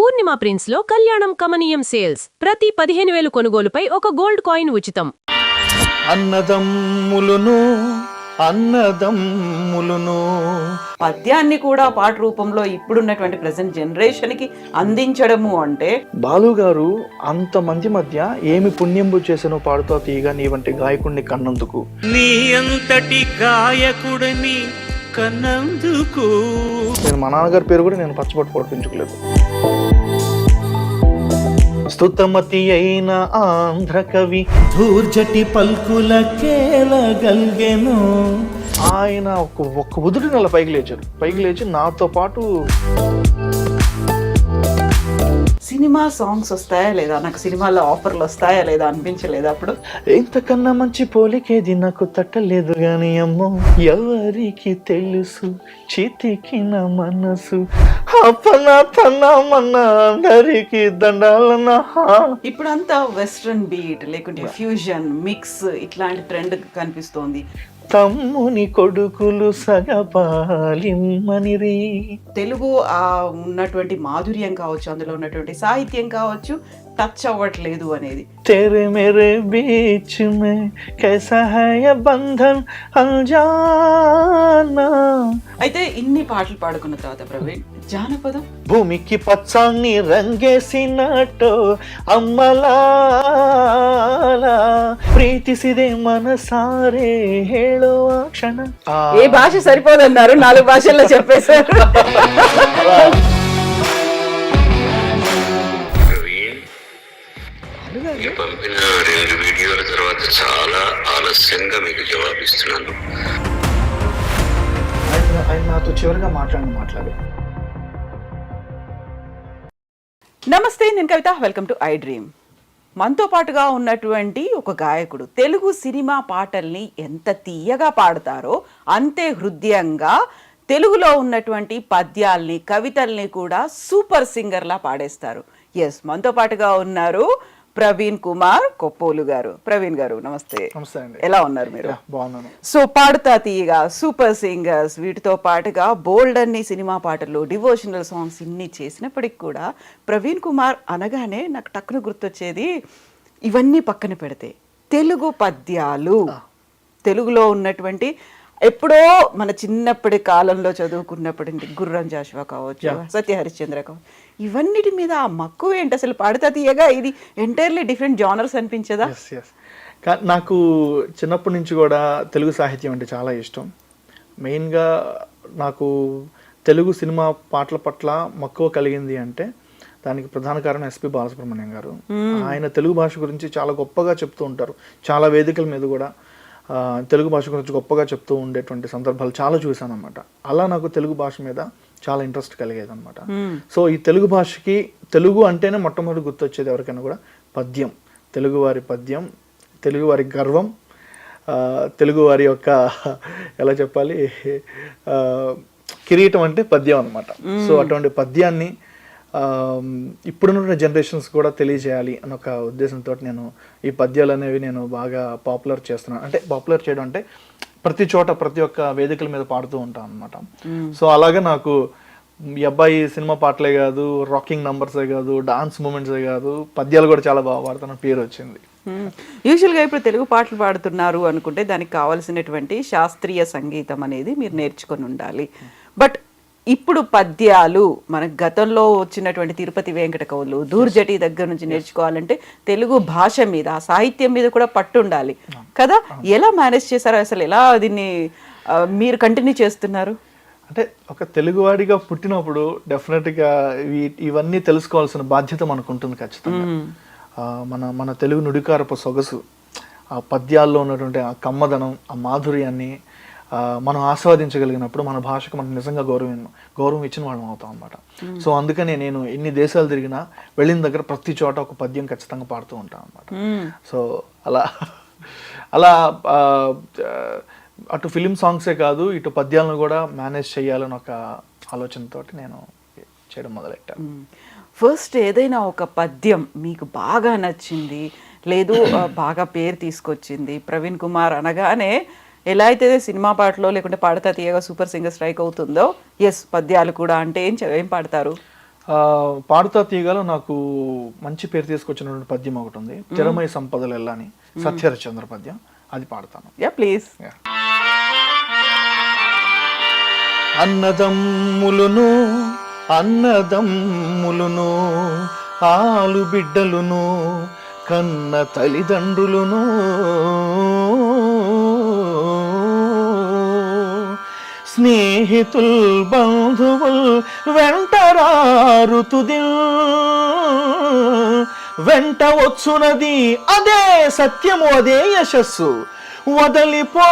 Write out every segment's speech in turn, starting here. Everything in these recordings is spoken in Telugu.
పూర్ణిమ ప్రిన్స్ లో కళ్యాణం కమనీయం సేల్స్ ప్రతి 15,000 కొనుగోలుపై ఒక గోల్డ్ కాయిన్ ఉచితం. అన్నదమ్ములును అన్నదమ్ములును పద్యాన్ని కూడా పాట రూపంలో ఇప్పుడున్నటువంటి ప్రెసెంట్ జనరేషన్ కి అందించడము అంటే బాలు గారు అంతమంది మధ్య ఏమి పుణ్యంబు చేసను పాడుతా తీయగా నీ వంటి గాయకుడిని కన్నందుకు. నీ అంతటి గాయకుడిని కన్నందుకు నేను మా నాన్నగారి పేరు కూడా నేను పచ్చబొట్టు పొడిపించుకోలేదు. స్తుతమతి అయిన ఆంధ్ర కవి దూర్జటి పల్కులకేలగల్గెను. ఆయన ఒక్క ఉదుటి నెల పైకి లేచి నాతో పాటు సినిమా సాంగ్స్ వస్తాయా లేదా, నాకు సినిమాలో ఆఫర్లు వస్తాయా లేదా అనిపించలేదు అప్పుడు. ఇంతకన్నా మంచి పోలికేది నాకు తట్టలేదు గాని అమ్మో ఎవరికి తెలుసు చితికిన మనసు అప్పనా తన్నమన్నా అందరికి దండాలన్నా. ఇప్పుడంతా వెస్ట్రన్ బీట్ లేకుంటే ఫ్యూజన్ మిక్స్ ఇట్లాంటి ట్రెండ్ కనిపిస్తోంది. తమ్ముని కొడుకులు సగపాలిమ్మనిరి. తెలుగు ఉన్నటువంటి మాధుర్యం కావచ్చు, అందులో ఉన్నటువంటి సాహిత్యం కావచ్చు, టచ్ అవ్వట్లేదు అనేది. तेरे मेरे बीच में कैसा है ये बंधन अनजाना. అయితే ఇన్ని పాటలు పాడుకున్న తర్వాత ప్రవీణ్, జానపదం భూమికి పచ్చాన్ని రంగేసినట్టు అమ్మలాల ప్రీతిసిదే మనసారే ಹೇಳೋ ಆ ಕ್ಷಣ. ఏ భాష సరిపోదన్నారు, 4 భాషల్లో చెప్పేశారు. మీరు పంపిన 2 వీడియోల తర్వాత చాలా ఆలస్యంగా మీకు జవాబిస్తున్నాను. ఆయన నాతో చివరిగా మాట్లాడు. నమస్తే, నేను Kavitha. Welcome to iDream. మనతో పాటుగా ఉన్నటువంటి ఒక గాయకుడు తెలుగు సినిమా పాటల్ని ఎంత తీయగా పాడతారో అంతే హృదయంగా తెలుగులో ఉన్నటువంటి పద్యాల్ని కవితల్ని కూడా సూపర్ సింగర్లా పాడేస్తారు. ఎస్, మనతో పాటుగా ఉన్నారు ప్రవీణ్ కుమార్ కొప్పోలు గారు. ప్రవీణ్ గారు నమస్తే. నమస్తే అండి. ఎలా ఉన్నారు మీరు? బాగున్నాను. సో పాడుతా తీయగా సూపర్ సింగర్స్, వీటితో పాటుగా బోల్డ్ అన్ని సినిమా పాటలు, డివోషనల్ సాంగ్స్ ఇన్ని చేసినప్పటికి కూడా ప్రవీణ్ కుమార్ అనగానే నాకు టక్కున గుర్తొచ్చేది, ఇవన్నీ పక్కన పెడితే తెలుగు పద్యాలు, తెలుగులో ఉన్నటువంటి ఎప్పుడో మన చిన్నప్పటి కాలంలో చదువుకున్నప్పటి గుర్రం జాషువా కావచ్చు, సత్య హరిశ్చంద్ర కావచ్చు, ఇవన్నిటి మీద ఆ మక్కువ ఏంటి అసలు? పాడుతా తీయగా ఇది ఎంటైర్లీ డిఫరెంట్ జానర్స్ అనిపించదా? నాకు చిన్నప్పటి నుంచి కూడా తెలుగు సాహిత్యం అంటే చాలా ఇష్టం. మెయిన్గా నాకు తెలుగు సినిమా పాటల పట్ల మక్కువ కలిగింది అంటే దానికి ప్రధాన కారణం ఎస్పి బాలసుబ్రహ్మణ్యం గారు. ఆయన తెలుగు భాష గురించి చాలా గొప్పగా చెప్తూ ఉంటారు. చాలా వేదికల మీద కూడా తెలుగు భాష గురించి గొప్పగా చెప్తూ ఉండేటువంటి సందర్భాలు చాలా చూశాను అనమాట. అలా నాకు తెలుగు భాష మీద చాలా ఇంట్రెస్ట్ కలిగేది అనమాట. సో ఈ తెలుగు భాషకి, తెలుగు అంటేనే మొట్టమొదటి గుర్తొచ్చేది ఎవరికైనా కూడా పద్యం, తెలుగువారి పద్యం, తెలుగువారి గర్వం, తెలుగువారి యొక్క ఎలా చెప్పాలి కిరీటం అంటే పద్యం అనమాట. సో అటువంటి పద్యాన్ని ఇప్పుడున్న జనరేషన్స్ కూడా తెలియజేయాలి అన్న ఒక ఉద్దేశంతో నేను ఈ పద్యాలు అనేవి నేను బాగా పాపులర్ చేస్తున్నాను. అంటే పాపులర్ చేయడం అంటే ప్రతి చోట ప్రతి ఒక్క వేదికల మీద పాడుతూ ఉంటాను అనమాట. సో అలాగే నాకు ఈ అబ్బాయి సినిమా పాటలే కాదు, రాకింగ్ నంబర్సే కాదు, డాన్స్ మూమెంట్సే కాదు, పద్యాలు కూడా చాలా బాగా పాడుతున్న పేరు వచ్చింది. యూజువల్గా ఇప్పుడు తెలుగు పాటలు పాడుతున్నారు అనుకుంటే దానికి కావాల్సినటువంటి శాస్త్రీయ సంగీతం అనేది మీరు నేర్చుకొని ఉండాలి. బట్ ఇప్పుడు పద్యాలు మన గతంలో వచ్చినటువంటి తిరుపతి వెంకట కవులు, దూర్జటి దగ్గర నుంచి నేర్చుకోవాలంటే తెలుగు భాష మీద, సాహిత్యం మీద కూడా పట్టు ఉండాలి కదా. ఎలా మేనేజ్ చేశారో, అసలు ఎలా దీన్ని మీరు కంటిన్యూ చేస్తున్నారు? అంటే ఒక తెలుగువాడిగా పుట్టినప్పుడు డెఫినెట్గా ఇవన్నీ తెలుసుకోవాల్సిన బాధ్యత మనకు ఉంటుంది ఖచ్చితంగా. మన తెలుగు నుడికారపు సొగసు, ఆ పద్యాల్లో ఉన్నటువంటి ఆ కమ్మదనం, ఆ మాధుర్యాన్ని మనం ఆస్వాదించగలిగినప్పుడు మన భాషకు మనం నిజంగా గౌరవం ఇచ్చిన వాళ్ళం అవుతాం అనమాట. సో అందుకనే నేను ఎన్ని దేశాలు తిరిగినా వెళ్ళిన దగ్గర ప్రతి చోట ఒక పద్యం ఖచ్చితంగా పాడుతూ ఉంటాను అనమాట. సో అలా అటు ఫిలిం సాంగ్సే కాదు, ఇటు పద్యాలను కూడా మేనేజ్ చేయాలని ఒక ఆలోచనతో నేను చేయడం మొదలెట్టాను. ఫస్ట్ ఏదైనా ఒక పద్యం మీకు బాగా నచ్చింది, లేదు బాగా పేరు తీసుకొచ్చింది, ప్రవీణ్ కుమార్ అనగానే ఎలా అయితే సినిమా పాటలో లేకుంటే పాడతా తీయగా సూపర్ సింగర్ స్ట్రైక్ అవుతుందో, ఎస్ పద్యాలు కూడా అంటే ఏం పాడతారు? పాడుతా తీగలో నాకు మంచి పేరు తీసుకొచ్చినటువంటి పద్యం ఒకటి ఉంది, తిరమై సంపదలు ఎల్లని సత్యహరిశ్చంద్ర పద్యం, అది పాడతాను. Yeah please. అన్నదమ్ములును అన్నదమ్ములును ఆలు బిడ్డలును కన్న తల్లిదండ్రులును స్నేహితుల్ బంధువుల్ వెంటరారు తుదిల్ వెంట వచ్చునది అదే సత్యము అదే యశస్సు వదలిపోయను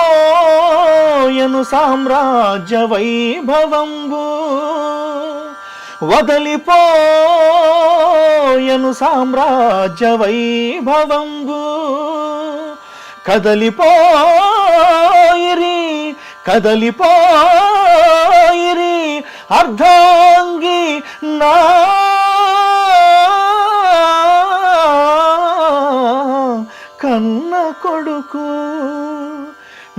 సామ్రాజ్య వైభవంబు వదలిపోయను సామ్రాజ్య వైభవంబు కదలిపోయిరి కదలిపోయిరి అర్ధాంగి నా కన్న కొడుకు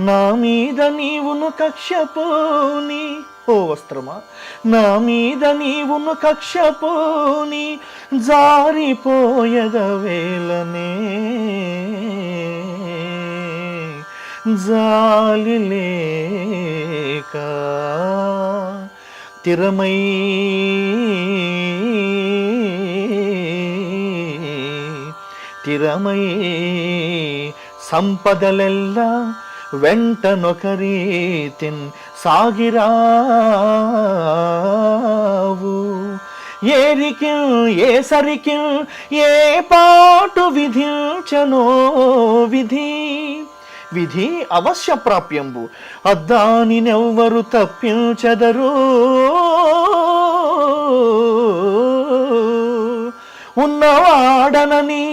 నా మీద నీవును కక్షపోని ఓ వస్త్రమా నా మీద నీవును కక్షపోని జారిపోయద వేలనే జాలి లేక తిరమై తిరమై సంపదలెల్ల వెంటనొకరీతిన్ సాగిరావు ఏరికి ఏ సరికి ఏ పాటు విధించనో విధి విధి అవశ్య ప్రాప్యంబు అద్దానినెవ్వరు తప్పించెదరు ఉన్నవాడనని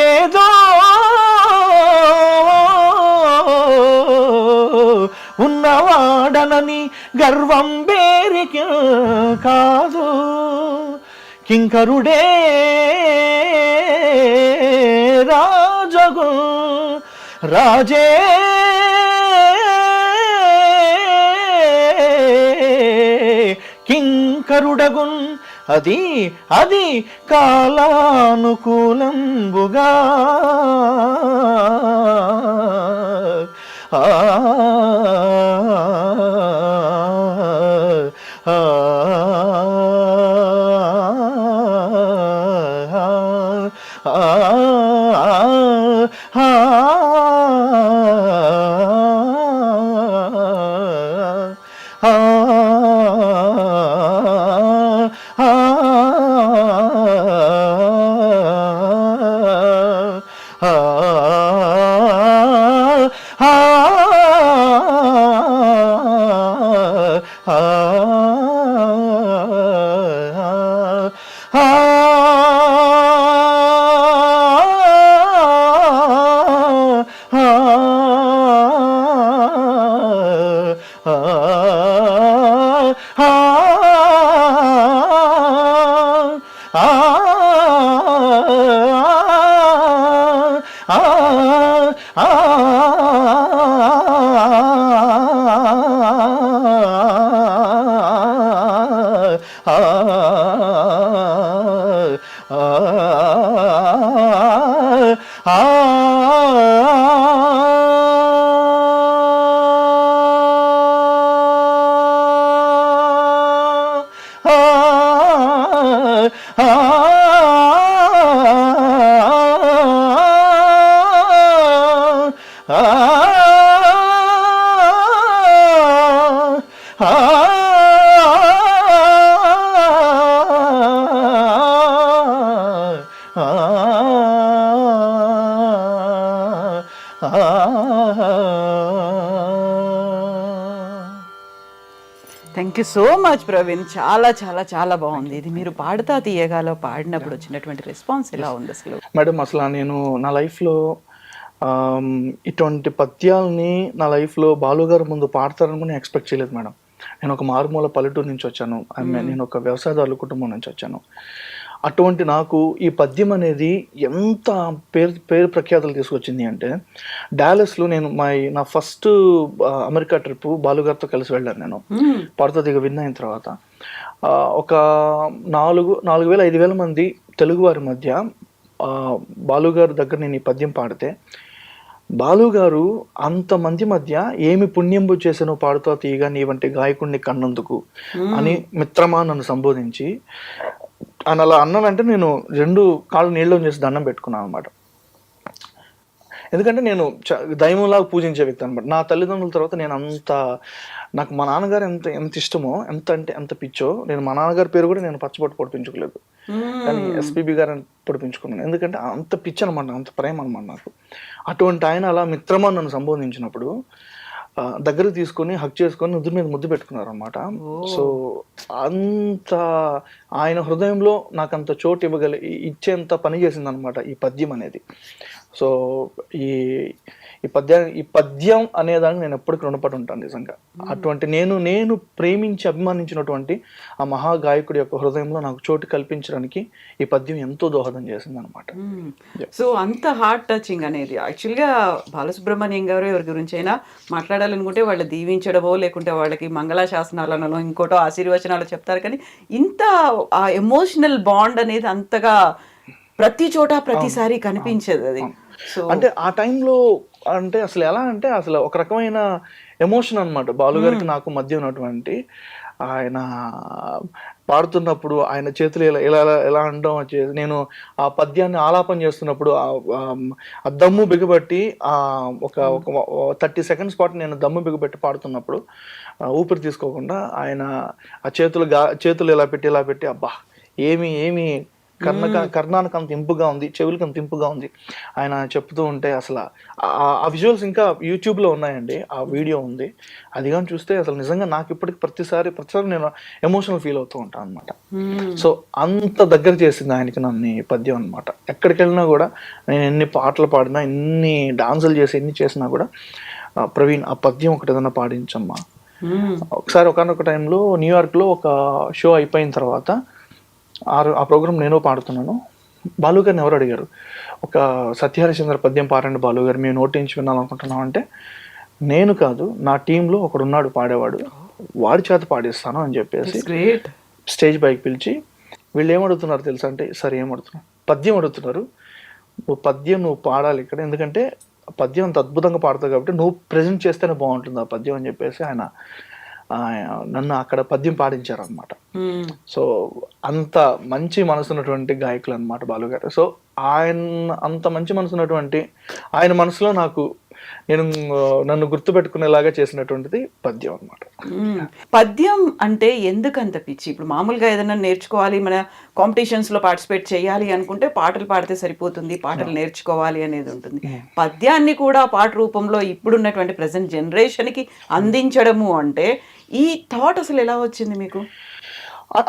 ఏదో ఉన్నవాడనని గర్వం బేరికి కాదు కింకరుడే రాజగు రాజే కింకరుడగున్ అది అది కాలానుకూలంబుగా ఆ thank you so much Praveen. చాలా చాలా చాలా బాగుంది. ఇది మీరు పాడుతా తీయగాలో పాడినప్పుడు వచ్చినటువంటి రెస్పాన్స్ ఎలా ఉంది అసలు? మేడం అసలు నేను నా లైఫ్లో ఇటువంటి పద్యాలని నా లైఫ్లో బాలుగారు ముందు పాడతారని కూడా ఎక్స్పెక్ట్ చేయలేదు మేడం. నేను ఒక మారుమూల పల్లెటూరు నుంచి వచ్చాను, నేను ఒక వ్యవసాయదారుల కుటుంబం నుంచి వచ్చాను. అటువంటి నాకు ఈ పద్యం అనేది ఎంత పేరు ప్రఖ్యాతలు తీసుకొచ్చింది అంటే, డాలస్లో నేను నా ఫస్ట్ అమెరికా ట్రిప్ బాలుగారితో కలిసి వెళ్ళాను నేను. పాడుతా దిగ విన్ అయిన తర్వాత ఒక 4,000-5,000 మంది తెలుగువారి మధ్య బాలుగారి దగ్గర నేను ఈ పద్యం పాడితే, బాలుగారు అంతమంది మధ్య ఏమి పుణ్యంబు చేసానో పాడుతా తీయగా నీ వంటి గాయకుడిని కన్నందుకు అని మిత్రమా నన్ను సంబోధించి, అని అలా అన్నానంటే నేను 2 కాళ్ళు నీళ్ళు చేసి దండం పెట్టుకున్నాను అనమాట. ఎందుకంటే నేను దైవంలాగా పూజించే వ్యక్తి అనమాట. నా తల్లిదండ్రుల తర్వాత నేను నాకు మా నాన్నగారు ఎంత ఇష్టమో, ఎంత పిచ్చో, నేను మా నాన్నగారి పేరు కూడా నేను పచ్చబొట్టు పొడిపించుకోలేదు, కానీ ఎస్పీబీ గారు పొడిపించుకున్నాను. ఎందుకంటే అంత పిచ్చి అనమాట, అంత ప్రేమ అనమాట నాకు. అటువంటి ఆయన అలా మిత్రమా నన్ను సంబోధించినప్పుడు దగ్గరకు తీసుకొని హక్ చేసుకొని నుదురు మీద ముద్దు పెట్టుకున్నారు అనమాట. సో అంత ఆయన హృదయంలో నాకు అంత చోటు ఇచ్చేంత పని చేసింది అనమాట ఈ పద్యం అనేది. సో ఈ పద్యం అనేదానికి నేను ఎప్పటికీ రుణపడి ఉంటాను నిజంగా. అటువంటి నేను ప్రేమించి అభిమానించినటువంటి ఆ మహాగాయకుడి యొక్క హృదయంలో నాకు చోటు కల్పించడానికి ఈ పద్యం ఎంతో దోహదం చేసింది అనమాట. సో అంత హార్ట్ టచింగ్ అనేది యాక్చువల్గా బాలసుబ్రహ్మణ్యం గారు ఎవరి గురించి అయినా మాట్లాడాలనుకుంటే వాళ్ళు దీవించడమో లేకుంటే వాళ్ళకి మంగళాశాసనాలను ఇంకోటో ఆశీర్వచనాలు చెప్తారు, కానీ ఇంత ఆ ఎమోషనల్ బాండ్ అనేది అంతగా ప్రతి చోట ప్రతిసారి కనిపించదు అది. సో అంటే ఆ టైంలో అంటే అసలు ఎలా అంటే అసలు ఒక రకమైన ఎమోషన్ అనమాట బాలుగారికి నాకు మధ్య ఉన్నటువంటి. ఆయన పాడుతున్నప్పుడు ఆయన చేతులు ఎలా అనడం వచ్చేది, నేను ఆ పద్యాన్ని ఆలాపన చేస్తున్నప్పుడు ఆ దమ్ము బిగబట్టి ఒక 30 seconds పాటు నేను దమ్ము బిగబెట్టి పాడుతున్నప్పుడు ఊపిరి తీసుకోకుండా ఆయన ఆ చేతులు ఇలా పెట్టి అబ్బా ఏమి కర్ణానికి అంత ఇంపుగా ఉంది, చెవులకి అంత ఇంపుగా ఉంది ఆయన చెప్తూ ఉంటే. అసలు ఆ విజువల్స్ ఇంకా యూట్యూబ్లో ఉన్నాయండి, ఆ వీడియో ఉంది. అది కానీ చూస్తే అసలు నిజంగా నాకు ఇప్పటికి ప్రతిసారి నేను ఎమోషనల్ ఫీల్ అవుతూ ఉంటాను అనమాట. సో అంత దగ్గర చేసింది ఆయనకి నన్ను ఈ పద్యం అనమాట. ఎక్కడికి వెళ్ళినా కూడా నేను ఎన్ని పాటలు పాడినా, ఎన్ని డాన్సులు చేసి ఎన్ని చేసినా కూడా ప్రవీణ్ ఆ పద్యం ఒకటి ఏదైనా పాడించమ్మా. ఒకసారి ఒకనొక టైంలో న్యూయార్క్లో ఒక షో అయిపోయిన తర్వాత ఆ ప్రోగ్రామ్ నేను పాడుతున్నాను. బాలుగారిని ఎవరు అడిగారు, ఒక సత్యహరిశ్చంద్ర పద్యం పాడండి బాలుగారు, మేము నోటి నుంచి వినాలనుకుంటున్నాం అంటే, నేను కాదు నా టీంలో ఒకడున్నాడు పాడేవాడు, వాడి చేత పాడిస్తాను అని చెప్పేసి స్టేజ్ పైకి పిలిచి, వీళ్ళు ఏమడుగుతున్నారు తెలుసా అంటే, సరే ఏమడుగుతున్నారు, పద్యం అడుగుతున్నారు. నువ్వు పాడాలి ఇక్కడ, ఎందుకంటే పద్యం అంత అద్భుతంగా పాడతావు కాబట్టి నువ్వు ప్రజెంట్ చేస్తేనే బాగుంటుంది ఆ పద్యం అని చెప్పేసి ఆయన నన్ను అక్కడ పద్యం పాడించారు అనమాట. సో అంత మంచి మనసున్నటువంటి గాయకులు అనమాట బాలుగారు. సో అంత మంచి మనసున్నటువంటి ఆయన మనసులో నన్ను గుర్తుపెట్టుకునేలాగా చేసినటువంటిది పద్యం అనమాట. పద్యం అంటే ఎందుకంత పిచ్చి? ఇప్పుడు మామూలుగా ఏదైనా నేర్చుకోవాలి, మన కాంపిటీషన్స్ లో పార్టిసిపేట్ చేయాలి అనుకుంటే పాటలు పాడితే సరిపోతుంది, పాటలు నేర్చుకోవాలి అనేది ఉంటుంది. పద్యాన్ని కూడా పాట రూపంలో ఇప్పుడున్నటువంటి ప్రజెంట్ జనరేషన్ కి అందించడము అంటే ఈ థాట్ అసలు ఎలా వచ్చింది మీకు?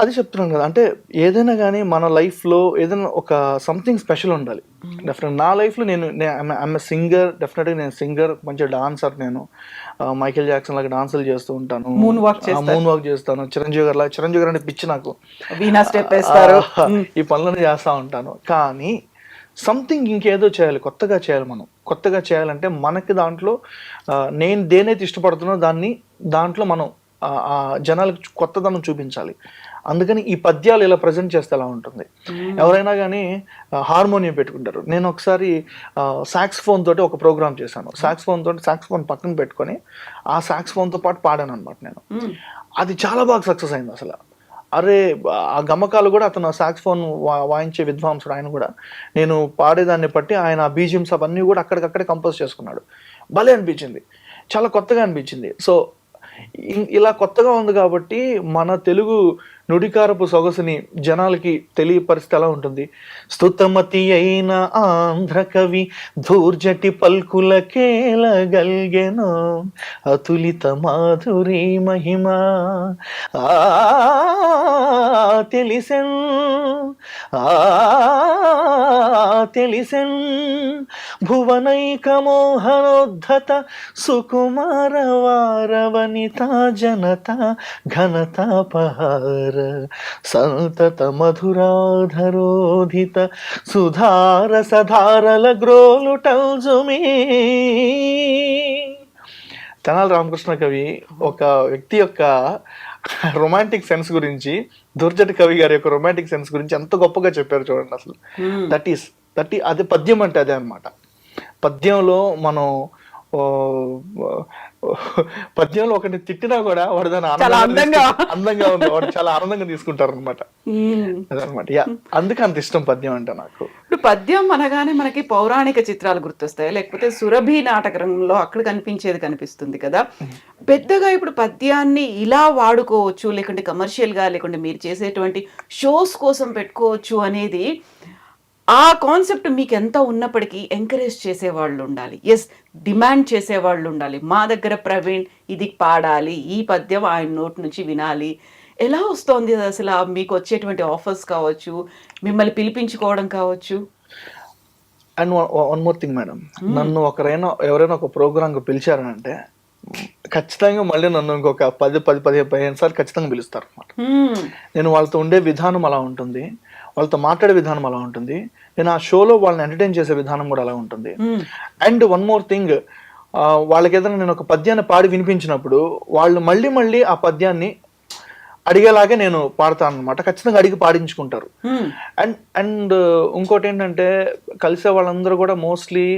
అది చెప్తున్నాను కదా, అంటే ఏదైనా కానీ మన లైఫ్లో ఏదైనా ఒక సంథింగ్ స్పెషల్ ఉండాలి. డెఫినెట్ నా లైఫ్లో ఐఎమ్ సింగర్, డెఫినెట్గా నేను సింగర్, మంచి డాన్సర్. నేను మైకేల్ జాక్సన్ లాగా డాన్సులు చేస్తూ ఉంటాను, మూన్ వాక్ చేస్తాను. చిరంజీవి గారు అంటే పిచ్చి నాకు, ఈ పనులను చేస్తూ ఉంటాను. కానీ సంథింగ్ ఇంకేదో చేయాలి, కొత్తగా చేయాలి. మనం కొత్తగా చేయాలంటే మనకి దాంట్లో నేను దేనైతే ఇష్టపడుతున్నో దాంట్లో మనం జనాలకు కొత్తదనం చూపించాలి. అందుకని ఈ పద్యాలు ఇలా ప్రజెంట్ చేస్తే ఎలా ఉంటుంది. ఎవరైనా కానీ హార్మోనియం పెట్టుకుంటారు. నేను ఒకసారి సాక్స్ఫోన్ తోటి ఒక ప్రోగ్రామ్ చేశాను. సాక్స్ఫోన్ పక్కన పెట్టుకొని ఆ సాక్స్ఫోన్తో పాటు పాడాను అనమాట నేను. అది చాలా బాగా సక్సెస్ అయింది అసలు. అరే ఆ గమకాలు కూడా అతను సాక్స్ఫోన్ వాయించే విద్వాంసుడు, ఆయన కూడా నేను పాడేదాన్ని బట్టి ఆయన బీజిఎమ్స్ అవన్నీ కూడా అక్కడికక్కడే కంపోజ్ చేసుకున్నాడు. భలే అనిపించింది, చాలా కొత్తగా అనిపించింది. సో ఇలా కొత్తగా ఉంది కాబట్టి మన తెలుగు నుడికారపు సొగసుని జనాలకి తెలియపరిస్తే ఎలా ఉంటుంది. స్తుతమతి అయిన ఆంధ్ర కవి ధూర్జటి పల్కులకేలగల్గెను అతులిత మాధురి మహిమ తెలిసెన్ ఆ తెలిసెన్ భువనైక మోహనోద్ధత సుకుమార వారవనితా జనత ఘనతాపహార సంతత మధురాధరోధిత సుధార సధారల గ్రోలుటల్జుమీ. తెనాలి రామకృష్ణ కవి ఒక వ్యక్తి యొక్క రొమాంటిక్ సెన్స్ గురించి, దుర్జటి కవి గారి యొక్క రొమాంటిక్ సెన్స్ గురించి ఎంత గొప్పగా చెప్పారు చూడండి. అసలు అదే పద్యం అంటే అదే అనమాట. పద్యంలో మనం పద్యంలో ఒకరిని తిట్టినా కూడా వాడు దాని అందంగా ఉంది, వాడు చాలా ఆనందంగా తీసుకుంటారు అనమాట. అదనమాట. అందుకే అంత ఇష్టం పద్యం అంటే నాకు. ఇప్పుడు పద్యం అనగానే మనకి పౌరాణిక చిత్రాలు గుర్తొస్తాయి, లేకపోతే సురభి నాటక రంగంలో అక్కడ కనిపించేది కనిపిస్తుంది కదా. పెద్దగా ఇప్పుడు పద్యాన్ని ఇలా వాడుకోవచ్చు, లేకుంటే కమర్షియల్ గా, లేకుంటే మీరు చేసేటువంటి షోస్ కోసం పెట్టుకోవచ్చు అనేది ఆ కాన్సెప్ట్ మీకు ఎంత ఉన్నప్పటికీ ఎంకరేజ్ చేసేవాళ్ళు ఉండాలి, ఎస్ డిమాండ్ చేసేవాళ్ళు ఉండాలి. మా దగ్గర ప్రవీణ్ ఇది పాడాలి, ఈ పద్యం ఆయన నోటి నుంచి వినాలి. ఎలా వస్తుంది అసలు మీకు వచ్చేటువంటి ఆఫర్స్ కావచ్చు, మిమ్మల్ని పిలిపించుకోవడం కావచ్చు? And one more thing madam, నన్ను ఎవరైనా ఒక ప్రోగ్రామ్కి పిలిచారంటే ఖచ్చితంగా మళ్ళీ నన్ను ఇంకొక 10-15 సార్లు ఖచ్చితంగా పిలుస్తారు అన్నమాట. నేను వాళ్ళతో ఉండే విధానం అలా ఉంటుంది, వాళ్ళతో మాట్లాడే విధానం అలా ఉంటుంది, నేను ఆ షోలో వాళ్ళని ఎంటర్టైన్ చేసే విధానం కూడా అలా ఉంటుంది. అండ్ వన్ మోర్ థింగ్, వాళ్ళకి ఏదైనా నేను ఒక పద్యాన్ని పాడి వినిపించినప్పుడు వాళ్ళు మళ్ళీ ఆ పద్యాన్ని అడిగేలాగే నేను పాడతాను అనమాట. ఖచ్చితంగా అడిగి పాడించుకుంటారు. అండ్ ఇంకోటి ఏంటంటే, కలిసే వాళ్ళందరూ కూడా మోస్ట్లీ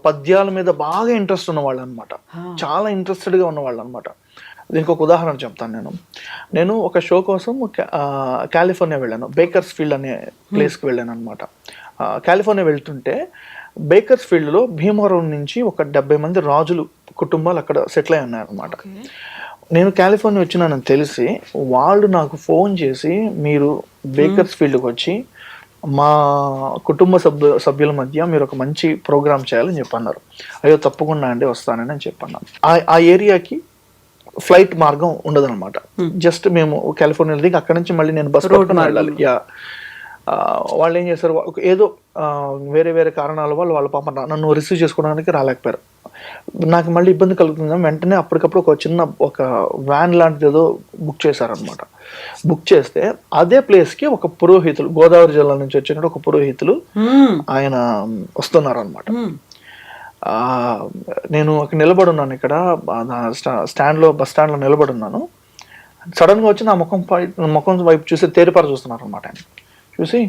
పద్యాల మీద బాగా ఇంట్రెస్ట్ ఉన్నవాళ్ళు అనమాట, చాలా ఇంట్రెస్టెడ్గా ఉన్నవాళ్ళు అనమాట. దీనికి ఒక ఉదాహరణ చెప్తాను. నేను ఒక షో కోసం కాలిఫోర్నియా వెళ్ళాను, బేకర్స్ ఫీల్డ్ అనే ప్లేస్కి వెళ్ళాను అనమాట. కాలిఫోర్నియా వెళ్తుంటే బేకర్స్ ఫీల్డ్లో భీమవరం నుంచి ఒక 70 మంది రాజులు కుటుంబాలు అక్కడ సెటిల్ అయి ఉన్నాయన్నమాట. నేను కాలిఫోర్నియా వచ్చినానని తెలిసి వాళ్ళు నాకు ఫోన్ చేసి, మీరు బేకర్స్ ఫీల్డ్కి వచ్చి మా కుటుంబ సభ్యుల మధ్య మీరు ఒక మంచి ప్రోగ్రామ్ చేయాలని చెప్పన్నారు. అయ్యో తప్పకుండా అండి వస్తానని అని చెప్పన్నాను. ఆ ఏరియాకి ఫ్లైట్ మార్గం ఉండదన్నమాట. జస్ట్ మేము కాలిఫోర్నియా దిగి అక్కడ నుంచి మళ్ళీ నేను బస్ పట్టుకుని వెళ్ళాలి. వాళ్ళు ఏం చేశారు, ఏదో వేరే కారణాల వల్ల వాళ్ళ పాప నన్ను రిసీవ్ చేసుకోవడానికి రాలేకపోయారు. నాకు మళ్ళీ ఇబ్బంది కలుగుతుందని వెంటనే అప్పటికప్పుడు ఒక వ్యాన్ లాంటిది ఏదో బుక్ చేశారనమాట. బుక్ చేస్తే అదే ప్లేస్కి ఒక పురోహితులు, గోదావరి జిల్లా నుంచి వచ్చినట్టు ఒక పురోహితులు ఆయన వస్తున్నారు అనమాట. నేను అక్కడ నిలబడి ఉన్నాను, ఇక్కడ స్టాండ్లో, బస్ స్టాండ్లో నిలబడి ఉన్నాను. సడన్గా వచ్చి నా ముఖం వైపు చూసి తేరిపార చూస్తున్నారు అనమాట. ఆయన చూసి,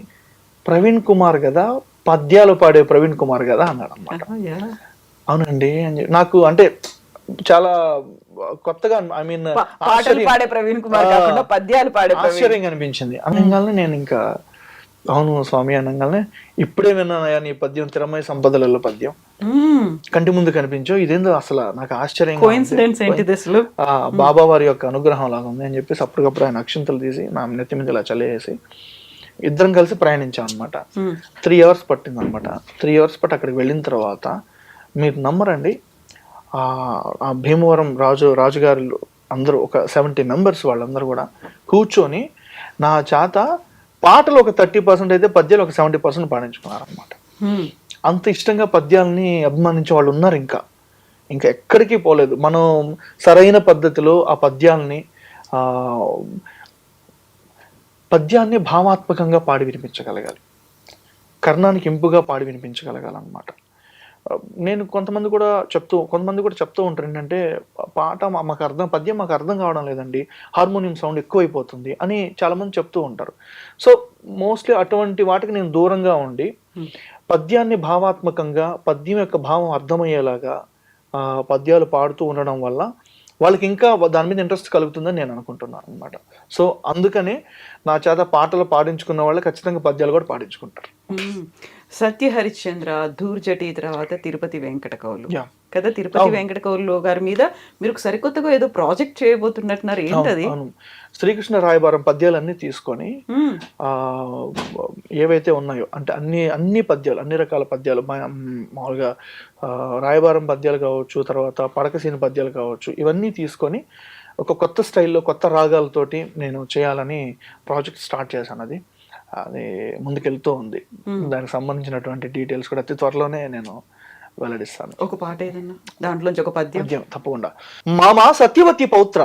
ప్రవీణ్ కుమార్ కదా, పద్యాలు పాడే ప్రవీణ్ కుమార్ కదా అన్నాడు అనమాట. అవునండి అని నాకు అంటే చాలా కొత్తగా, ఐ మీన్ ఆశ్చర్యంగా అనిపించింది. అనగానే నేను ఇంకా అవును స్వామి అనగానే, ఇప్పుడే విన్నానయా నీ పద్యం, తిరమయ సంపదలలో పద్యం కంటి ముందు కనిపించావు, ఇదేందో అసలు నాకు ఆశ్చర్యంగా, బాబా వారి యొక్క అనుగ్రహం లాగా ఉంది అని చెప్పేసి అప్పటికప్పుడు ఆయన అక్షింతలు తీసి నా నెత్తి మీద ఇలా చల్లేసి ఇద్దరం కలిసి ప్రయాణించాం అనమాట. 3 hours పట్టింది అనమాట. 3 hours పట్టి అక్కడికి వెళ్ళిన తర్వాత మీరు నమ్మరండి, ఆ భీమవరం రాజుగారులు అందరూ ఒక 70 members వాళ్ళందరూ కూడా కూర్చొని నా చేత పాటలు ఒక 30% అయితే పద్యాలు ఒక 70% పాడించుకున్నారు అనమాట. అంత ఇష్టంగా పద్యాలని అభిమానించే వాళ్ళు ఉన్నారు. ఇంకా ఎక్కడికి పోలేదు. మనం సరైన పద్ధతిలో ఆ పద్యాన్ని భావాత్మకంగా పాడి వినిపించగలగాలి, కర్ణానికి ఇంపుగా పాడి వినిపించగలగాలన్నమాట. నేను కొంతమంది కూడా చెప్తూ ఉంటారు ఏంటంటే, పాట పద్యం మాకు అర్థం కావడం లేదండి, హార్మోనియం సౌండ్ ఎక్కువైపోతుంది అని చాలామంది చెప్తూ ఉంటారు. సో మోస్ట్లీ అటువంటి వాటికి నేను దూరంగా ఉండి పద్యాన్ని భావాత్మకంగా, పద్యం యొక్క భావం అర్థమయ్యేలాగా పద్యాలు పాడుతూ ఉండడం వల్ల వాళ్ళకి ఇంకా దాని మీద ఇంట్రెస్ట్ కలుగుతుందని నేను అనుకుంటున్నాను అనమాట. సో అందుకనే నా చేత పాటలు పాడించుకున్న వాళ్ళు ఖచ్చితంగా పద్యాలు కూడా పాడించుకుంటారు. సత్య హరిశ్చంద్ర, ధూర్జటి, తర్వాత తిరుపతి వెంకట కవులు కదా. తిరుపతి వెంకట కవులు గారి మీద మీరు సరికొత్తగా ఏదో ప్రాజెక్ట్ చేయబోతున్నట్టున్నారు, ఏంటది? శ్రీకృష్ణ రాయబారం పద్యాలన్నీ తీసుకొని ఏవైతే ఉన్నాయో అంటే అన్ని పద్యాలు, అన్ని రకాల పద్యాలు, మామూలుగా రాయబారం పద్యాలు కావచ్చు, తర్వాత పడకసీని పద్యాలు కావచ్చు, ఇవన్నీ తీసుకొని ఒక కొత్త స్టైల్లో కొత్త రాగాలతోటి నేను చేయాలని ప్రాజెక్ట్ స్టార్ట్ చేశాను. అది ముందుకెళ్తూ ఉంది. దానికి సంబంధించినటువంటి డీటెయిల్స్ కూడా అతి త్వరలోనే నేను వెల్లడిస్తాను. ఒక పాట ఏదన్నా దాంట్లోంచి ఒక పద్యం. తప్పకుండా. మామ సత్యవతి పౌత్ర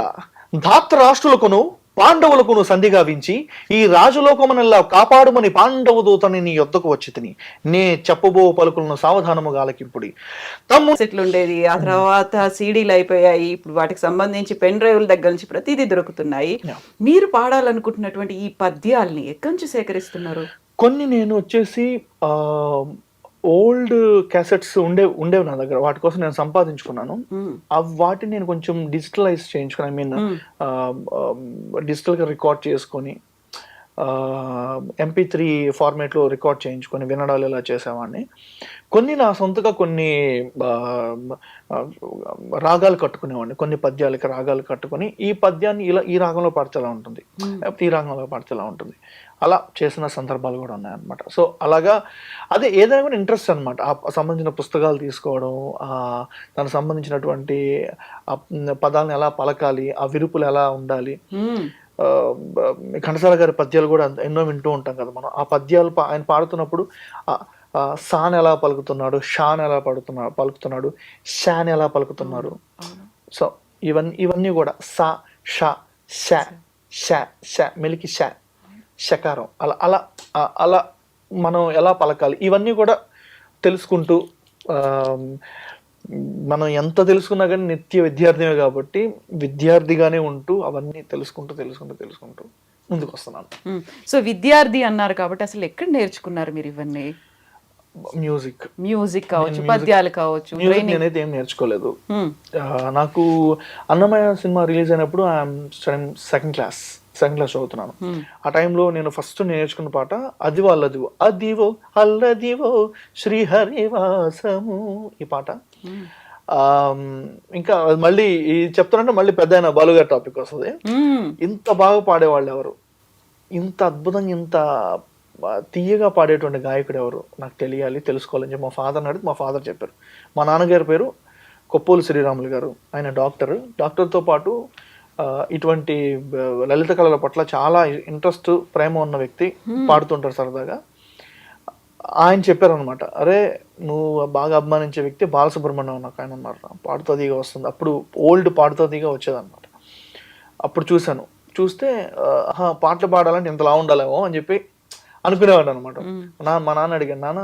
ధాత్రాష్ట్రులకును పాండవులకును సంధి గావించి ఈ రాజలోకమునల్లా కాపాడుమని పాండవ దూతని నీ యొద్దకు వచ్చి తిని నే చెప్పబో పలుకులను సావధానముగా ఆలకింపుడి. సెట్లు ఉండేది, ఆ తర్వాత సీడీలు అయిపోయాయి, ఇప్పుడు వాటికి సంబంధించి పెన్ డ్రైవ్ల దగ్గర నుంచి ప్రతిదీ దొరుకుతున్నాయి. మీరు పాడాలనుకుంటున్నటువంటి ఈ పద్యాల్ని ఎక్కడి నుంచి సేకరిస్తున్నారు? కొన్ని నేను వచ్చేసి ఓల్డ్ క్యాసెట్స్ ఉండేవి నా దగ్గర, వాటి కోసం నేను సంపాదించుకున్నాను. వాటిని నేను కొంచెం డిజిటలైజ్ చేయించుకుని, ఐ మీన్ డిజిటల్గా రికార్డ్ చేసుకొని MP3 ఫార్మేట్లో రికార్డ్ చేయించుకొని వినడాలు ఇలా చేసేవాడిని. కొన్ని నా సొంతగా కొన్ని రాగాలు కట్టుకునేవాడిని, కొన్ని పద్యాలకి రాగాలు కట్టుకొని ఈ పద్యాన్ని ఇలా ఈ రాగంలో పాడితే ఎలా ఉంటుంది, లేకపోతే ఈ రాగంలో పాడితే ఎలా ఉంటుంది, అలా చేసిన సందర్భాలు కూడా ఉన్నాయన్నమాట. సో అలాగా అదే ఏదైనా కూడా ఇంట్రెస్ట్ అనమాట. ఆ సంబంధించిన పుస్తకాలు తీసుకోవడం, దానికి సంబంధించినటువంటి పదాలను ఎలా పలకాలి, ఆ విరుపులు ఎలా ఉండాలి. ఘంటసాల గారి పద్యాలు కూడా ఎన్నో వింటూ ఉంటాం కదా మనం. ఆ పద్యాలు ఆయన పాడుతున్నప్పుడు సాన్ ఎలా పలుకుతున్నాడు, షాన్ ఎలా పలుకుతున్నాడు, షాన్ ఎలా పలుకుతున్నాడు. సో ఇవన్నీ కూడా సా షా షా షా షా మెలికి షా షకారం అలా అలా అలా మనం ఎలా పలకాలి, ఇవన్నీ కూడా తెలుసుకుంటూ, మనం ఎంత తెలుసుకున్నా కానీ నిత్య విద్యార్థినే కాబట్టి విద్యార్థిగానే ఉంటూ అవన్నీ తెలుసుకుంటూ ముందుకు వస్తున్నాను. సో విద్యార్థి అన్నారు కాబట్టి అసలు ఎక్కడ నేర్చుకున్నారు మీరు ఇవన్నీ? మ్యూజిక్ కావచ్చు, పద్యాలు కావచ్చు. నేనైతే ఏం నేర్చుకోలేదు. నాకు అన్నమయ్య సినిమా రిలీజ్ అయినప్పుడు ఐఎమ్ సెకండ్ క్లాస్ చదువుతున్నాను. ఆ టైంలో నేను ఫస్ట్ నేర్చుకున్న పాట అదివో అల్లదివో, అదివో అల్లదివో శ్రీహరివాసము, ఈ పాట. ఇంకా మళ్ళీ చెప్తానంటే మళ్ళీ పెద్ద అయిన బాలుగారి టాపిక్ వస్తుంది. ఇంత బాగా పాడేవాళ్ళు ఎవరు, ఇంత అద్భుతంగా ఇంత తీయగా పాడేటువంటి గాయకుడు ఎవరు నాకు తెలియాలి, తెలుసుకోవాలని చెప్పి మా ఫాదర్ని అడిగితే మా ఫాదర్ చెప్పారు. మా నాన్నగారి పేరు కొప్పోలు శ్రీరాములు గారు. ఆయన డాక్టర్తో పాటు ఇటువంటి లలిత కళల పట్ల చాలా ఇంట్రెస్ట్, ప్రేమ ఉన్న వ్యక్తి, పాడుతుంటారు సరదాగా. ఆయన చెప్పారు అనమాట, అరే నువ్వు బాగా అభిమానించే వ్యక్తి బాలసుబ్రహ్మణ్యం నాకు ఆయన ఉన్నారు, పాడుతోదిగా వస్తుంది. అప్పుడు ఓల్డ్ పాడుతోదిగా వచ్చేదన్నమాట. అప్పుడు చూస్తే పాటలు పాడాలంటే ఇంతలా ఉండాలేమో అని చెప్పి అనుకునేవాడు అనమాట. మా నాన్న అడిగాను, నాన్న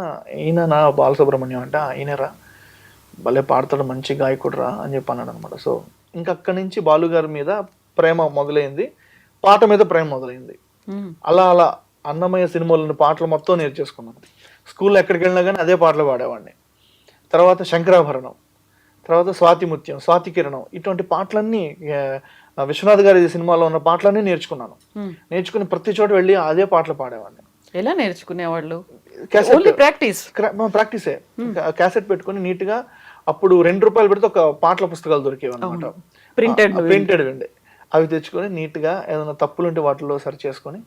ఈయన నా బాలసుబ్రహ్మణ్యం అంటే ఈయనరా, భలే పాడతాడు, మంచి గాయకుడు రా అని చెప్పి అన్నాడు అనమాట. సో ఇంకా అక్కడి నుంచి బాలుగారి మీద ప్రేమ మొదలైంది, పాట మీద ప్రేమ మొదలైంది. అలా అలా అన్నమయ్య సినిమాలోని పాటలు మొత్తం నేర్చేసుకున్నాను. స్కూల్లో ఎక్కడికి వెళ్ళినా కానీ అదే పాటలు పాడేవాడిని. తర్వాత శంకరాభరణం, తర్వాత స్వాతిముత్యం, స్వాతి కిరణం, ఇటువంటి పాటలన్నీ విశ్వనాథ్ గారి సినిమాలో ఉన్న పాటలన్నీ నేర్చుకుని ప్రతి చోట వెళ్ళి అదే పాటలు పాడేవాడిని. ఎలా నేర్చుకునేవాళ్ళు? ప్రాక్టీసే. క్యాసెట్ పెట్టుకుని నీట్గా, అప్పుడు ₹2 పెడితే ఒక పాటల పుస్తకాలు దొరికేవి అనమాట, ప్రింటెడ్ అండి. అవి తెచ్చుకొని నీట్గా ఏదైనా తప్పులుంటే వాటిలో సరి చేసుకొని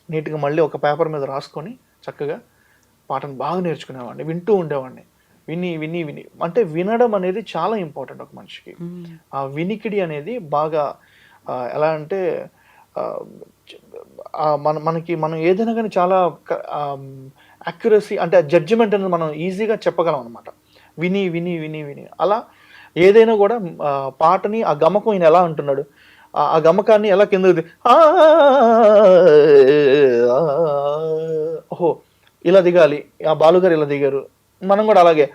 నీట్గా మళ్ళీ ఒక పేపర్ మీద రాసుకొని చక్కగా పాటను బాగా నేర్చుకునేవాడిని. వింటూ ఉండేవాడిని. విని అంటే వినడం అనేది చాలా ఇంపార్టెంట్ ఒక మనిషికి. ఆ వినికిడి అనేది బాగా ఎలా అంటే మనం ఏదైనా కానీ చాలా యాక్యురసీ, అంటే జడ్జిమెంట్ అనేది మనం ఈజీగా చెప్పగలం అనమాట. విని అలా ఏదైనా కూడా పాటని ఆ గమకం ఈయన ఎలా అంటున్నాడు, ఆ గమకాన్ని ఎలా కిందది, ఓహో ఇలా దిగాలి, ఆ బాలుగారు ఇలా దిగారు, మనం కూడా అలాగే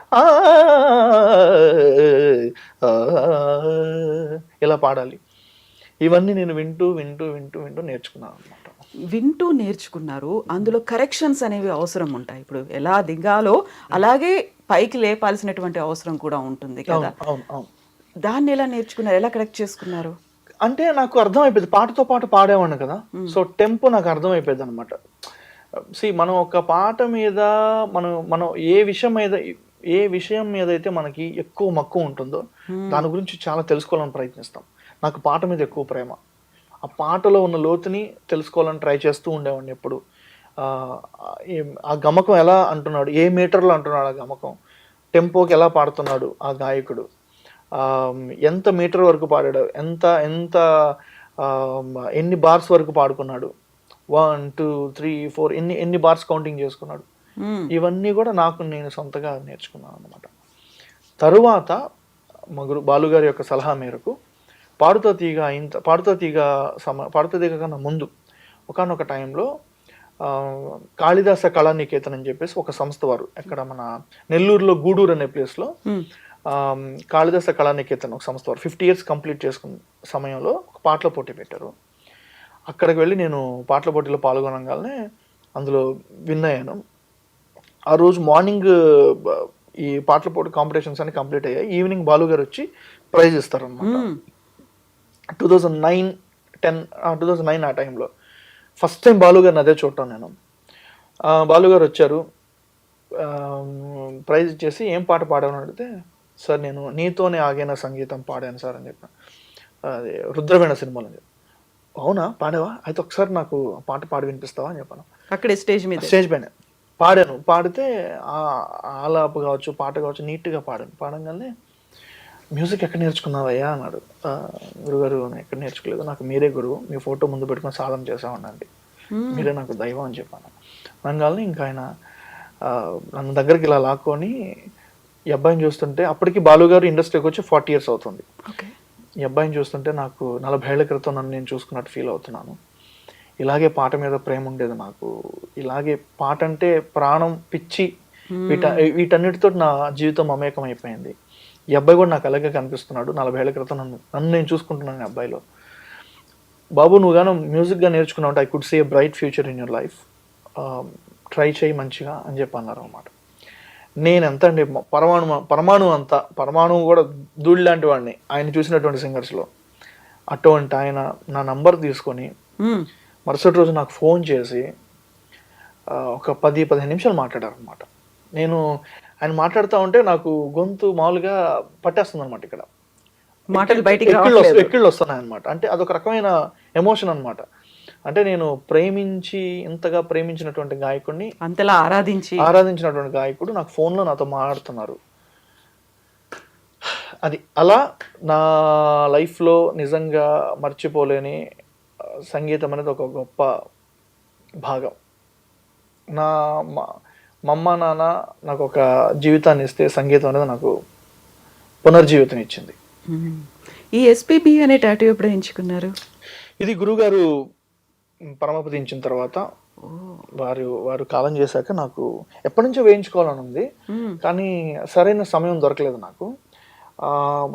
ఇలా పాడాలి. ఇవన్నీ నేను వింటూ నేర్చుకున్నాను అనమాట. వింటూ నేర్చుకున్నారు. అందులో కరెక్షన్స్ అనేవి అవసరం ఉంటాయి. ఇప్పుడు ఎలా దిగాలో అలాగే పైకి లేపాల్సినటువంటి అవసరం కూడా ఉంటుంది కదా. దాన్ని ఎలా నేర్చుకున్నారు, ఎలా కరెక్ట్ చేసుకున్నారు? అంటే నాకు అర్థమైపోయింది, పాటతో పాటు పాడేవాడిని కదా. సో టెంపో నాకు అర్థమైపోయింది అనమాట. మనం ఒక పాట మీద మనం ఏ విషయం మీద అయితే మనకి ఎక్కువ మక్కువ ఉంటుందో దాని గురించి చాలా తెలుసుకోవాలని ప్రయత్నిస్తాం. నాకు పాట మీద ఎక్కువ ప్రేమ. ఆ పాటలో ఉన్న లోతుని తెలుసుకోవాలని ట్రై చేస్తూ ఉండేవాడిని ఎప్పుడు. ఆ గమకం ఎలా అంటున్నాడు, ఏ మీటర్లో అంటున్నాడు ఆ గమకం, టెంపోకి ఎలా పాడుతున్నాడు ఆ గాయకుడు, ఎంత మీటర్ వరకు పాడాడు, ఎంత ఎంత ఎన్ని బార్స్ వరకు పాడుకున్నాడు, 1 2 3 4 ఎన్ని బార్స్ కౌంటింగ్ చేసుకున్నాడు, ఇవన్నీ కూడా నాకు నేను సొంతగా నేర్చుకున్నాను అనమాట. తరువాత మా బాలుగారి యొక్క సలహా మేరకు పాడుతా తీగ కన్నా ముందు ఒకానొక టైంలో కాళిదాస కళానికేతన్ అని చెప్పేసి ఒక సంస్థ వారు ఎక్కడ మన నెల్లూరులో గూడూరు అనే ప్లేస్లో కాళిదాస కళానికేతన్ ఒక సంస్థ వారు 50 years కంప్లీట్ చేసుకున్న సమయంలో ఒక పాటల పోటీ పెట్టారు. అక్కడికి వెళ్ళి నేను పాటల పోటీలో పాల్గొనగానే అందులో విన్ అయ్యాను. ఆ రోజు మార్నింగ్ ఈ పాటల పోటీ కాంపిటీషన్స్ అన్ని కంప్లీట్ అయ్యాయి. ఈవినింగ్ బాలు గారు వచ్చి ప్రైజ్ ఇస్తారు అనమాట. 2009 ఆ టైంలో ఫస్ట్ టైం బాలు గారిని అదే చూడటం నేను. బాలు గారు వచ్చారు, ప్రైజ్ ఇచ్చేసి ఏం పాట పాడాను అడిగితే, సార్ నేను నీతోనే ఆగిన సంగీతం పాడాను సార్ అని చెప్పాను. అది రుద్రవీణ సినిమాలో అని చెప్పి. అవునా పాడావా, అయితే ఒకసారి నాకు ఆ పాట పాడి వినిపిస్తావా అని చెప్పాను. అక్కడే స్టేజ్ పైన పాడాను. పాడితే ఆలాపు కావచ్చు, పాట కావచ్చు, నీట్గా పాడంగానే మ్యూజిక్ ఎక్కడ నేర్చుకున్నావయ్యా అన్నాడు. గురుగారు నేను ఎక్కడ నేర్చుకోలేదు, నాకు మీరే గురువు, మీ ఫోటో ముందు పెట్టుకుని సాధన చేసామనండి, మీరే నాకు దైవం అని చెప్పాను. అనగానే ఇంకా ఆయన నన్ను దగ్గరికి ఇలా లాక్కొని ఈ అబ్బాయిని చూస్తుంటే, అప్పటికి బాలుగారు ఇండస్ట్రీకి వచ్చి 40 years అవుతుంది. ఈ అబ్బాయిని చూస్తుంటే నాకు 40 ఏళ్ల క్రితం నన్ను నేను చూసుకున్నట్టు ఫీల్ అవుతున్నాను. ఇలాగే పాట మీద ప్రేమ ఉండేది నాకు, ఇలాగే పాట అంటే ప్రాణం, పిచ్చి, వీటన్నిటితో నా జీవితం మమేకం అయిపోయింది. ఈ అబ్బాయి కూడా నాకు అలాగే కనిపిస్తున్నాడు. 40 ఏళ్ల క్రితం నన్ను నేను చూసుకుంటున్నాను ఈ అబ్బాయిలో. బాబు నువ్వు కానీ మ్యూజిక్గా నేర్చుకున్నావు అంటే I could see a bright future in your life, try చేయి మంచిగా అని చెప్పి అన్నారు అనమాట. నేను ఎంత అండి పరమాణువు కూడా ధూళి లాంటి వాడిని ఆయన చూసినటువంటి సింగర్స్లో. అటువంటి ఆయన నా నంబర్ తీసుకొని మరుసటి రోజు నాకు ఫోన్ చేసి ఒక 10-15 నిమిషాలు మాట్లాడారు అనమాట. నేను ఆయన మాట్లాడుతూ ఉంటే నాకు గొంతు మామూలుగా పట్టేస్తుంది అనమాట, ఇక్కడ మాటలు బయటికి ఎక్కిళ్ళు వస్తున్నాయి అనమాట. అంటే అదొక రకమైన ఎమోషన్ అనమాట. అంటే నేను ఇంతగా ప్రేమించినటువంటి గాయకుడిని, అంతలా ఆరాధించినటువంటి గాయకుడు నాకు ఫోన్లో నాతో మాట్లాడుతున్నారు. అది అలా నా లైఫ్లో నిజంగా మర్చిపోలేని సంగీతం అనేది ఒక గొప్ప భాగం. మా అమ్మ నాన్న నాకు ఒక జీవితాన్ని ఇస్తే సంగీతం అనేది నాకు పునర్జీవితం ఇచ్చింది. ఈ ఎస్పీబీ అనే టాటూ ఎప్పుడు ఎంచుకున్నారు? ఇది గురుగారు పరమపదించిన తర్వాత వారు కాలం చేశాక నాకు ఎప్పటి నుంచో వేయించుకోవాలని ఉంది, కానీ సరైన సమయం దొరకలేదు నాకు.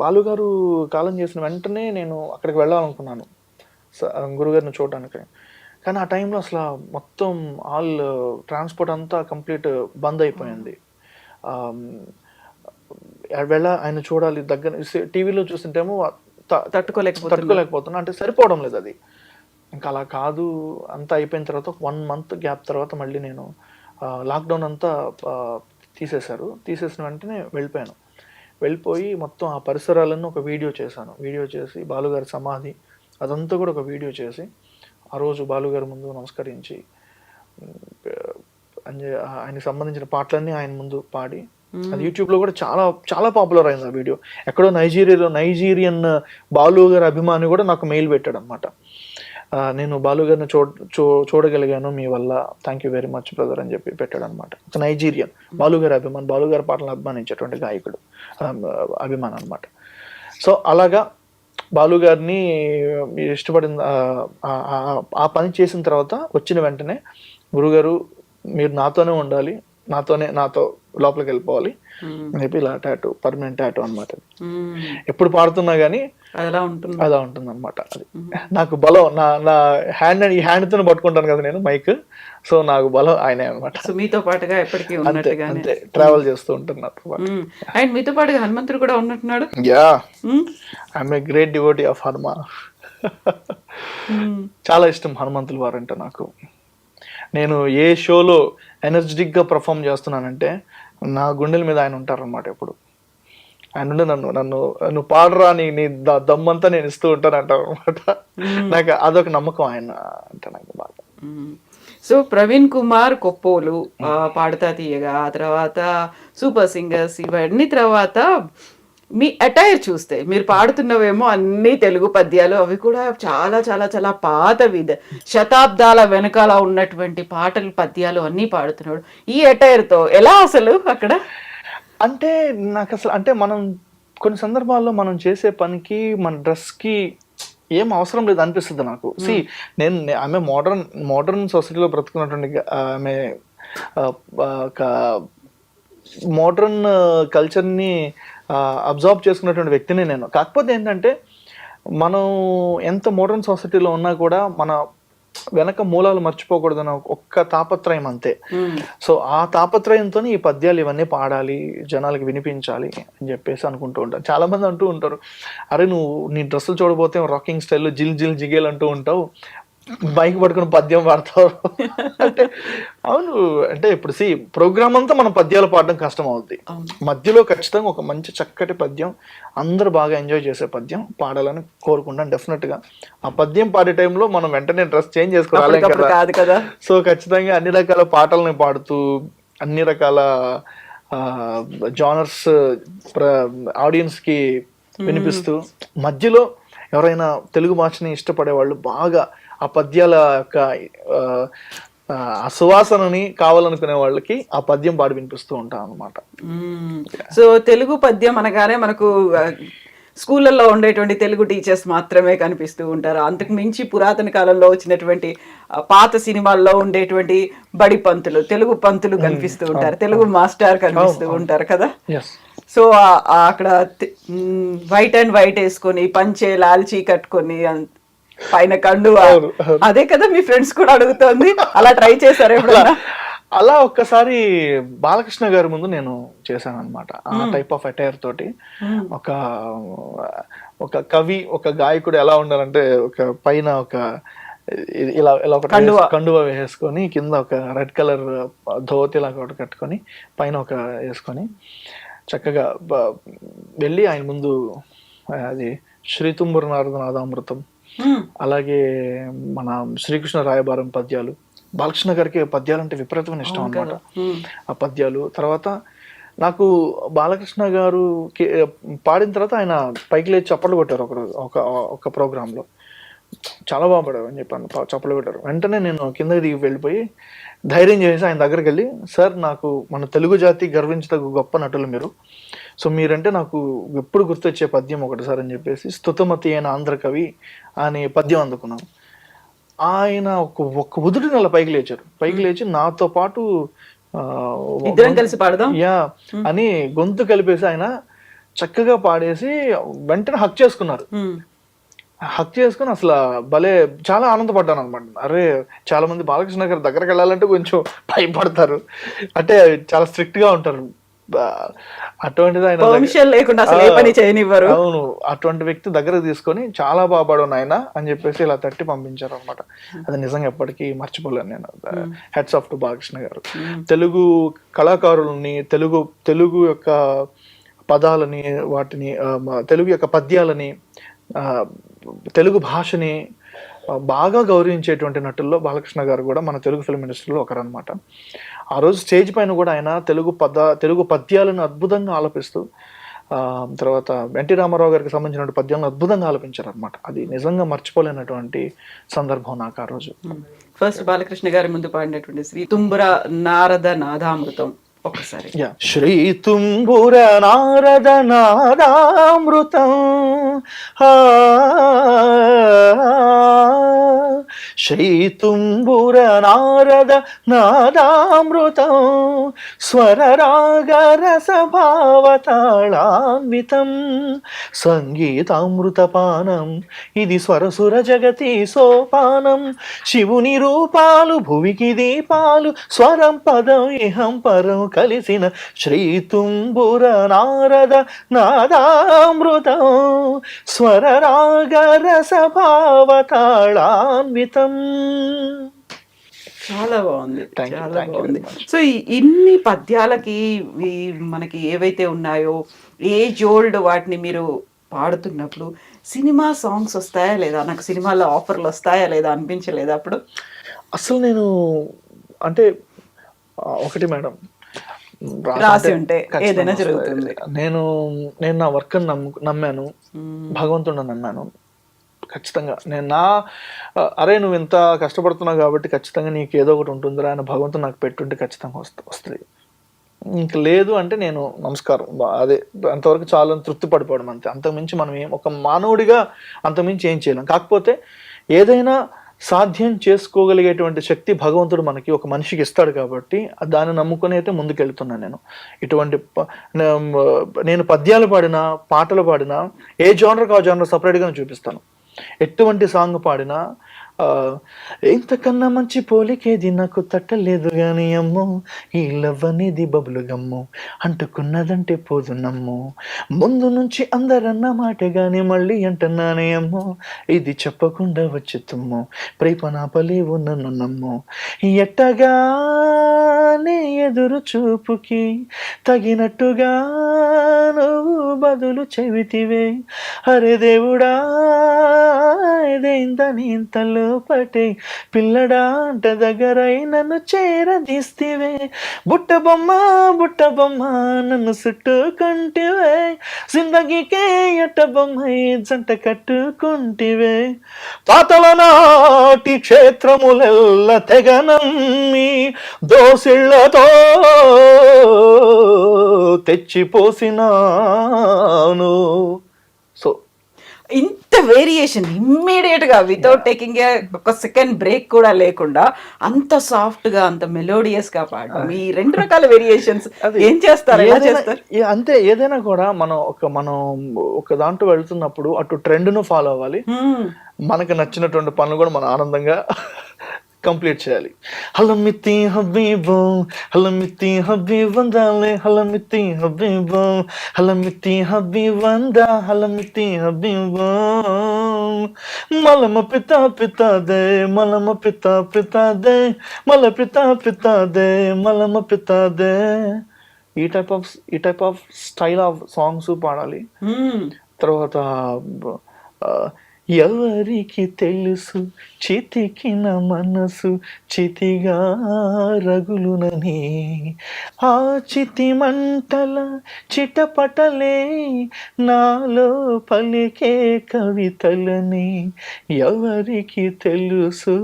బాలుగారు కాలం చేసిన వెంటనే నేను అక్కడికి వెళ్ళాలనుకున్నాను గురుగారిని చూడడానికి. కానీ ఆ టైంలో అసలు మొత్తం ఆల్ ట్రాన్స్పోర్ట్ అంతా కంప్లీట్ బంద్ అయిపోయింది. ఆయన చూడాలి, దగ్గర టీవీలో చూస్తుంటేమో తట్టుకోలేకపోతున్నా, అంటే సరిపోవడం లేదు అది. ఇంకా అలా కాదు, అంతా అయిపోయిన తర్వాత 1 month గ్యాప్ తర్వాత మళ్ళీ నేను లాక్డౌన్ అంతా తీసేసిన వెంటనే వెళ్ళిపోయి మొత్తం ఆ పరిసరాలను ఒక వీడియో చేసి బాలుగారి సమాధి అదంతా కూడా ఒక వీడియో చేసి ఆ రోజు బాలుగారి ముందు నమస్కరించి ఆయనకి సంబంధించిన పాటలన్నీ ఆయన ముందు పాడి, అది యూట్యూబ్లో కూడా చాలా చాలా పాపులర్ అయింది ఆ వీడియో. ఎక్కడో నైజీరియన్ బాలుగారి అభిమాని కూడా నాకు మెయిల్ పెట్టాడు అనమాట. నేను బాలుగారిని చూడగలిగాను మీ వల్ల, thank you very much brother అని చెప్పి పెట్టాడు అనమాట. ఒక నైజీరియన్ బాలుగారి అభిమాని, బాలుగారి పాటలను అభిమానించేటువంటి గాయకుడు అభిమానం అనమాట. సో అలాగా బాలుగారిని ఇష్టపడిన ఆ పని చేసిన తర్వాత వచ్చిన వెంటనే గురుగారు మీరు నాతోనే ఉండాలి, నాతో లోపలికి వెళ్ళిపోవాలి అని చెప్పి ఇలా టాటూ, పర్మనెంట్ టాటూ అనమాట. ఎప్పుడు పాడుతున్నా కానీ అలా ఉంటుంది అనమాట. అది నాకు బలం, నా ఈ హ్యాండ్తో పట్టుకుంటాను కదా నేను మైక్, సో నాకు బలం ఆయనే అనమాట. మీతో పాటుగా ఎప్పటికీ అంతే ట్రావెల్ చేస్తూ ఉంటాను నాతో పాటు. అండ్ మీతో పాటుగా హనుమంతుడు కూడా ఉన్నట్టున్నాడు. Yeah, I'm a great devotee of Hanuma. చాలా ఇష్టం హనుమంతులు వారు అంటే నాకు. నేను ఏ షోలో ఎనర్జెటిక్గా పర్ఫామ్ చేస్తున్నానంటే నా గుండెల మీద ఆయన ఉంటారన్నమాట. ఎప్పుడు ఆయన ఉండి నన్ను పాడరా, నీ దమ్మంతా నేను ఇస్తూ ఉంటాను అంటారు అనమాట. నాకు అదొక నమ్మకం ఆయన అంటే నాకు బాగా. సో ప్రవీణ్ కుమార్ కొప్పోలు, పాడుతా తీయగా, ఆ తర్వాత సూపర్ సింగర్స్, ఇవన్నీ తర్వాత మీ అటైర్ చూస్తే మీరు పాడుతున్నవేమో అన్ని తెలుగు పద్యాలు, అవి కూడా చాలా చాలా చాలా పాతవి, శతాబ్దాల వెనకాల ఉన్నటువంటి పాటలు పద్యాలు అన్నీ పాడుతున్నాడు. ఈ attire తో ఎలా అసలు అక్కడ? అంటే నాకు అసలు అంటే మనం కొన్ని సందర్భాల్లో మనం చేసే పనికి మన డ్రెస్కి ఏం అవసరం లేదు అనిపిస్తుంది నాకు. నేను ఆమె మోడర్న్ సొసైటీలో బ్రతుకున్నటువంటి ఆమె ఒక మోడర్న్ కల్చర్ని అబ్జర్వ్ చేసుకున్నటువంటి వ్యక్తిని నేను. కాకపోతే ఏంటంటే మనం ఎంత మోడర్న్ సొసైటీలో ఉన్నా కూడా మన వెనక మూలాలు మర్చిపోకూడదని ఒక్క తాపత్రయం అంతే. సో ఆ తాపత్రయంతో ఈ పద్యాలు ఇవన్నీ పాడాలి, జనాలకి వినిపించాలి అని చెప్పేసి అనుకుంటూ ఉంటారు. చాలా మంది అంటూ ఉంటారు, అరే నువ్వు నీ డ్రెస్సులు చూడబోతే రాకింగ్ స్టైల్లో జిల్ జిల్ జిగేల్ అంటూ ఉంటావు, బైక్ పట్టుకుని పద్యం పాడతావు అంటే అవును. అంటే ఇప్పుడు ప్రోగ్రామ్ అంతా మనం పద్యాలు పాడడం కష్టం అవుద్ది. మధ్యలో ఖచ్చితంగా ఒక మంచి చక్కటి పద్యం, అందరూ బాగా ఎంజాయ్ చేసే పద్యం పాడాలని కోరుకుంటాను డెఫినెట్ గా. ఆ పద్యం పాడే టైంలో మనం వెంటనే డ్రెస్ చేంజ్ చేసుకోవాలి కదా. సో ఖచ్చితంగా అన్ని రకాల పాటల్ని పాడుతూ అన్ని రకాల జానర్స్ ఆడియన్స్ కి వినిపిస్తూ, మధ్యలో ఎవరైనా తెలుగు భాషని ఇష్టపడే వాళ్ళు బాగా ఆ పద్యాల యొక్క ఆ సువాసనని కావాలనుకునే వాళ్ళకి ఆ పద్యం పాడి వినిపిస్తూ ఉంటాం అనమాట. సో తెలుగు పద్యం అనగానే మనకు స్కూళ్ళల్లో ఉండేటువంటి తెలుగు టీచర్స్ మాత్రమే కనిపిస్తూ ఉంటారు. అంతకు మించి పురాతన కాలంలో వచ్చినటువంటి పాత సినిమాల్లో ఉండేటువంటి బడి పంతులు, తెలుగు పంతులు కనిపిస్తూ ఉంటారు, తెలుగు మాస్టర్ కనిపిస్తూ ఉంటారు కదా. సో అక్కడ వైట్ అండ్ వైట్ వేసుకొని పంచే లాల్చీ కట్టుకొని పైన కండు, అదే కదా మీ ఫ్రెండ్స్ కూడా అడుగుతోంది, అలా ట్రై చేశారు ఎప్పుడైనా? అలా ఒక్కసారి బాలకృష్ణ గారి ముందు నేను చేశాను అనమాట. ఆ టైప్ ఆఫ్ అటైర్ తోటి ఒక కవి, ఒక గాయకుడు ఎలా ఉండాలంటే ఒక పైన ఒక ఇలా ఇలా ఒక కండువ వేసుకొని, కింద ఒక రెడ్ కలర్ ధోతి లాగా ఒకటి కట్టుకొని, పైన ఒక వేసుకొని చక్కగా వెళ్ళి ఆయన ముందు అది శ్రీతుంబుర నారద నాదామృతం, అలాగే మన శ్రీకృష్ణ రాయబారం పద్యాలు, బాలకృష్ణ గారికి పద్యాలు అంటే విపరీతమైన ఇష్టం అనమాట. ఆ పద్యాలు తర్వాత నాకు బాలకృష్ణ గారు పాడిన తర్వాత ఆయన పైకి లేచి చప్పట్లు కొట్టారు ఒక ప్రోగ్రాంలో, చాలా బాగా పాడారు అని చెప్పాను, చప్పట్లు కొట్టారు. వెంటనే నేను కిందకి దిగి వెళ్ళిపోయి ధైర్యం చేసి ఆయన దగ్గరికి వెళ్ళి, సార్ నాకు మన తెలుగు జాతి గర్వించదగ్గ గొప్ప నటులు మీరు, సో మీరంటే నాకు ఎప్పుడు గుర్తొచ్చే పద్యం ఒకటి సార్ అని చెప్పేసి స్తుతమతి అయిన ఆంధ్ర కవి అనే పద్యం అందుకున్నాను. ఆయన ఒక ఉదుటి నెల పైకి లేచారు, పైకి లేచి నాతో పాటు కలిసి పాడదాం అని గొంతు కలిపేసి ఆయన చక్కగా పాడేసి వెంటనే హక్ చేసుకున్నారు. హక్ చేసుకుని అసలు భలే చాలా ఆనందపడ్డాను అనమాట. అరే చాలా మంది బాలకృష్ణ గారి దగ్గరకు వెళ్ళాలంటే కొంచెం భయపడతారు, అంటే చాలా స్ట్రిక్ట్ గా ఉంటారు, అటువంటిది ఆయన లేకుండా పని చేయనివ్వరు. అవును, అటువంటి వ్యక్తి దగ్గరకు తీసుకొని చాలా బాగుపడు నాయన అని చెప్పేసి ఇలా తట్టి పంపించారు అనమాట. అది నిజంగా ఎప్పటికీ మర్చిపోలేను నేను. హెడ్స్ ఆఫ్ టు బాలకృష్ణ గారు. తెలుగు కళాకారులని, తెలుగు యొక్క పదాలని, వాటిని తెలుగు యొక్క పద్యాలని, తెలుగు భాషని బాగా గౌరవించేటువంటి నటుల్లో బాలకృష్ణ గారు కూడా మన తెలుగు ఫిల్మ్ ఇండస్ట్రీలో ఒకరనమాట. ఆ రోజు స్టేజ్ పైన కూడా ఆయన తెలుగు పద్యాలను అద్భుతంగా ఆలపిస్తూ, తర్వాత ఎన్టీ రామారావు గారికి సంబంధించిన పద్యాలను అద్భుతంగా ఆలపించారు అనమాట. అది నిజంగా మర్చిపోలేనటువంటి సందర్భం నాకు ఆ రోజు. ఫస్ట్ బాలకృష్ణ గారి ముందు పాడినటువంటి శ్రీ తుంబుర నారద నాదామృతం ఒకసారి. శ్రీ తుంబుర నారద నాదామృతం, శ్రీ తుంబుర నారద నాదామృతం, స్వర రాగ రస భావతాళాన్వితం, సంగీతామృతపానం ఇది స్వరసుర జగతి సోపానం, శివుని రూపాలు భువికి దీపాలు, స్వరం పదం ఇహం పరం కలిసిన శ్రీ తుంబుర నారద నాదామృతం, స్వర రాగ రస భావతాళాన్వితం. చాలా బాగుంది, చాలా బాగుంది. సో ఇన్ని పద్యాలకి మనకి ఏవైతే ఉన్నాయో ఏజ్ ఓల్డ్, వాటిని మీరు పాడుతున్నప్పుడు సినిమా సాంగ్స్ వస్తాయా లేదా, నాకు సినిమాలో ఆఫర్లు వస్తాయా లేదా అనిపించలేదా అప్పుడు? అసలు నేను అంటే ఒకటి మేడం, రాసి ఉంటే ఖచ్చితంగా ఏదైనా వస్తాయి. జరుగుతుంది. నేను నేను నా వర్క్ నమ్మాను, భగవంతుడిని నమ్మాను. ఖచ్చితంగా నేను అరే నువ్వు ఇంత కష్టపడుతున్నావు కాబట్టి ఖచ్చితంగా నీకు ఏదో ఒకటి ఉంటుందిరా అని భగవంతుడు నాకు పెట్టుంటే ఖచ్చితంగా వస్తుంది. ఇంక లేదు అంటే నేను నమస్కారం, అదే అంతవరకు చాలా తృప్తి పడిపోవడం అంతే. అంతకుమించి మనం ఒక మానవుడిగా అంతకుమించి ఏం చేయలేం. కాకపోతే ఏదైనా సాధ్యం చేసుకోగలిగేటువంటి శక్తి భగవంతుడు మనకి ఒక మనిషికి ఇస్తాడు కాబట్టి దాన్ని నమ్ముకొని అయితే ముందుకెళ్తున్నాను నేను. ఇటువంటి నేను పద్యాలు పాడినా పాటలు పాడినా ఏ జానర్కి ఆ జానర్ సపరేట్గా చూపిస్తాను. ఎటువంటి సాంగ్ పాడినా ఇంతకన్నా మంచి పోలికేది నాకు తట్టలేదు గాని అమ్మో, ఈ లవ్ అనేది బబులు గమ్ము, అంటుకున్నదంటే పోదు నమ్ము, ముందు నుంచి అందరన్న మాట గాని మళ్ళీ అంటున్నానే అమ్మో, ఇది చెప్పకుండా వచ్చి తుమ్ము, ప్రేపనాపలేవు నన్ను నమ్ము, ఎట్టగానే ఎదురు చూపుకి తగినట్టుగా నువ్వు బదులు చెవిటివే, అరే దేవుడా ఏదైందని ఇంతలో పటే పిల్లడా అంట దగ్గరై నన్ను చేరదీస్తివే, బుట్ట బొమ్మ నన్ను చుట్టుకుంటివే, జిందగీకే ఎట్ట బొమ్మై జంట కట్టుకుంటివే, తాతల నాటి క్షేత్రములెల్ల తెగనమ్మి దోసిళ్లతో తెచ్చిపోసినాను. సో ఇంత వేరియేషన్ ఇమ్మీడియట్ గా వితౌట్ టేకింగ్ ఒక సెకండ్ బ్రేక్ కూడా లేకుండా అంత సాఫ్ట్ గా అంత మెలోడియస్ గా పాడడం, ఈ 2 రకాల వేరియేషన్స్ ఏం చేస్తారు, ఎలా చేస్తారు? అంతే. ఏదైనా కూడా మనం ఒక దాంట్లో వెళ్తున్నప్పుడు అటు ట్రెండ్ ను ఫాలో అవ్వాలి, మనకు నచ్చినటువంటి పనులు కూడా మనం ఆనందంగా కంప్లీట్ చేయాలి. హలమితి హబీబో హలమితి హబీబందాలే హలమితి హబీబో హలమితి హబీబందా హలమితి హబీబో మలమ పితా పితాదే మలమ పితా పితాదే మల పితా పితాదే మలమ పితాదే. ఈ type of style of songs పాడాలి. తర్వాత ఎవరికి తెలుసు చితికిన మనసు చితిగా రగులునని, ఆ చితి మంటల చిటపటలే నాలో పలికే కవితలని ఎవరికి తెలుసు,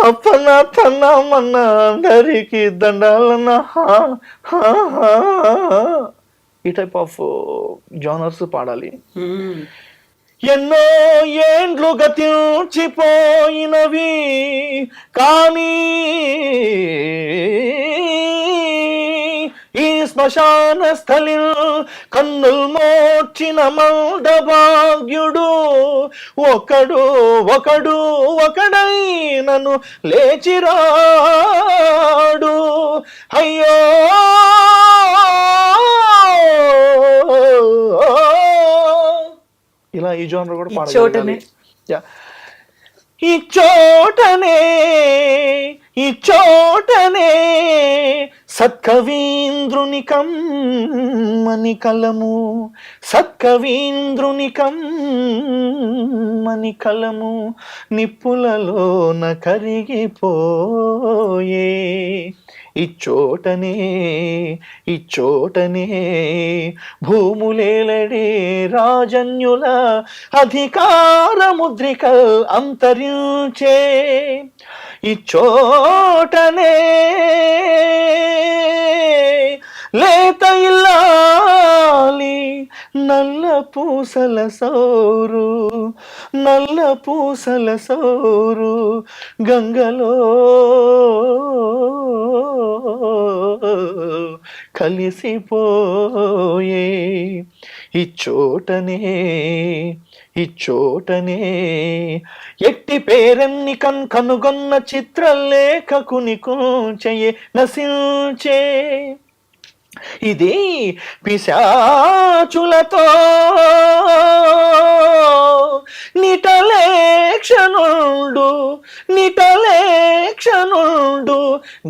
అపన తన మన అందరికి దండాలన్నా. ఈ టైప్ ఆఫ్ జానర్స్ పాడాలి. ఎన్నో ఏండ్లు గతించిపోయినవి కానీ ఈ శ్మశాన స్థలి కన్నుల్ మోర్చిన మందభాగ్యుడు ఒకడై నన్ను లేచిరాడు, అయ్యో ఇలా ఈ జోనర్ కూడా పాడాలి. ఈ చోటనే సత్కవీంద్రుని కమ్మని కలము, సత్కవీంద్రుని కమ్మని కలము నిప్పులలోన కరిగిపోయే, ఇచ్చోటనే భూములేలడే రాజన్యుల అధికార ముద్రికల్ అంతరించే, ఇచ్చోటనే లేత ఇల్లాలి నల్ల పూసల సౌరు గంగలో కలిసిపోయే, ఇచ్చోటనే ఎట్టి పేరెన్ని కనుగొన్న చిత్రలేఖకుని కూంచయే నశించే, ఇది పిశాచులతో నిటలేక్షనుండు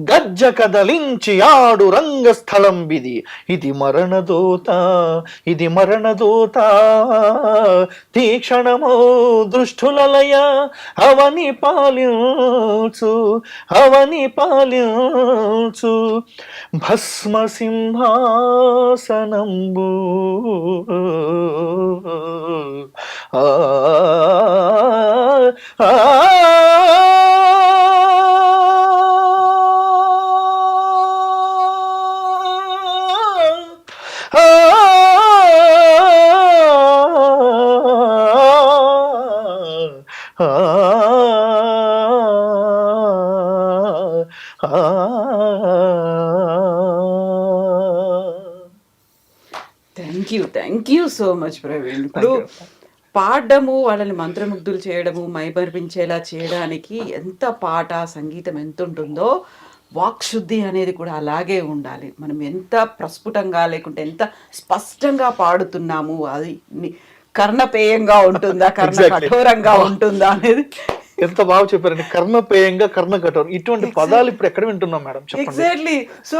గజ్జ కదలించి ఆడు రంగస్థలం విది. ఇది మరణదూత తీక్షణమో దృష్టులలయ అవని పాలించు భస్మ సింహాసనంబు thank you so much Praveen. ఇప్పుడు పాడడము, వాళ్ళని మంత్రముగ్ధులు చేయడము, మైమర్పించేలా చేయడానికి ఎంత పాట సంగీతం ఎంత ఉంటుందో వాక్శుద్ధి అనేది కూడా అలాగే ఉండాలి. మనం ఎంత ప్రస్ఫుటంగా లేకుంటే ఎంత స్పష్టంగా పాడుతున్నాము, అది కర్ణపేయంగా ఉంటుందా, కర్ణ కఠోరంగా ఉంటుందా అనేది ఎంత బాగా చెప్పారండి. కర్ణపేయంగా, కర్ణ కఠోరం, ఇటువంటి పదాలు ఇప్పుడు ఎక్కడ వింటున్నాం మేడం? ఎగ్జాక్ట్లీ. సో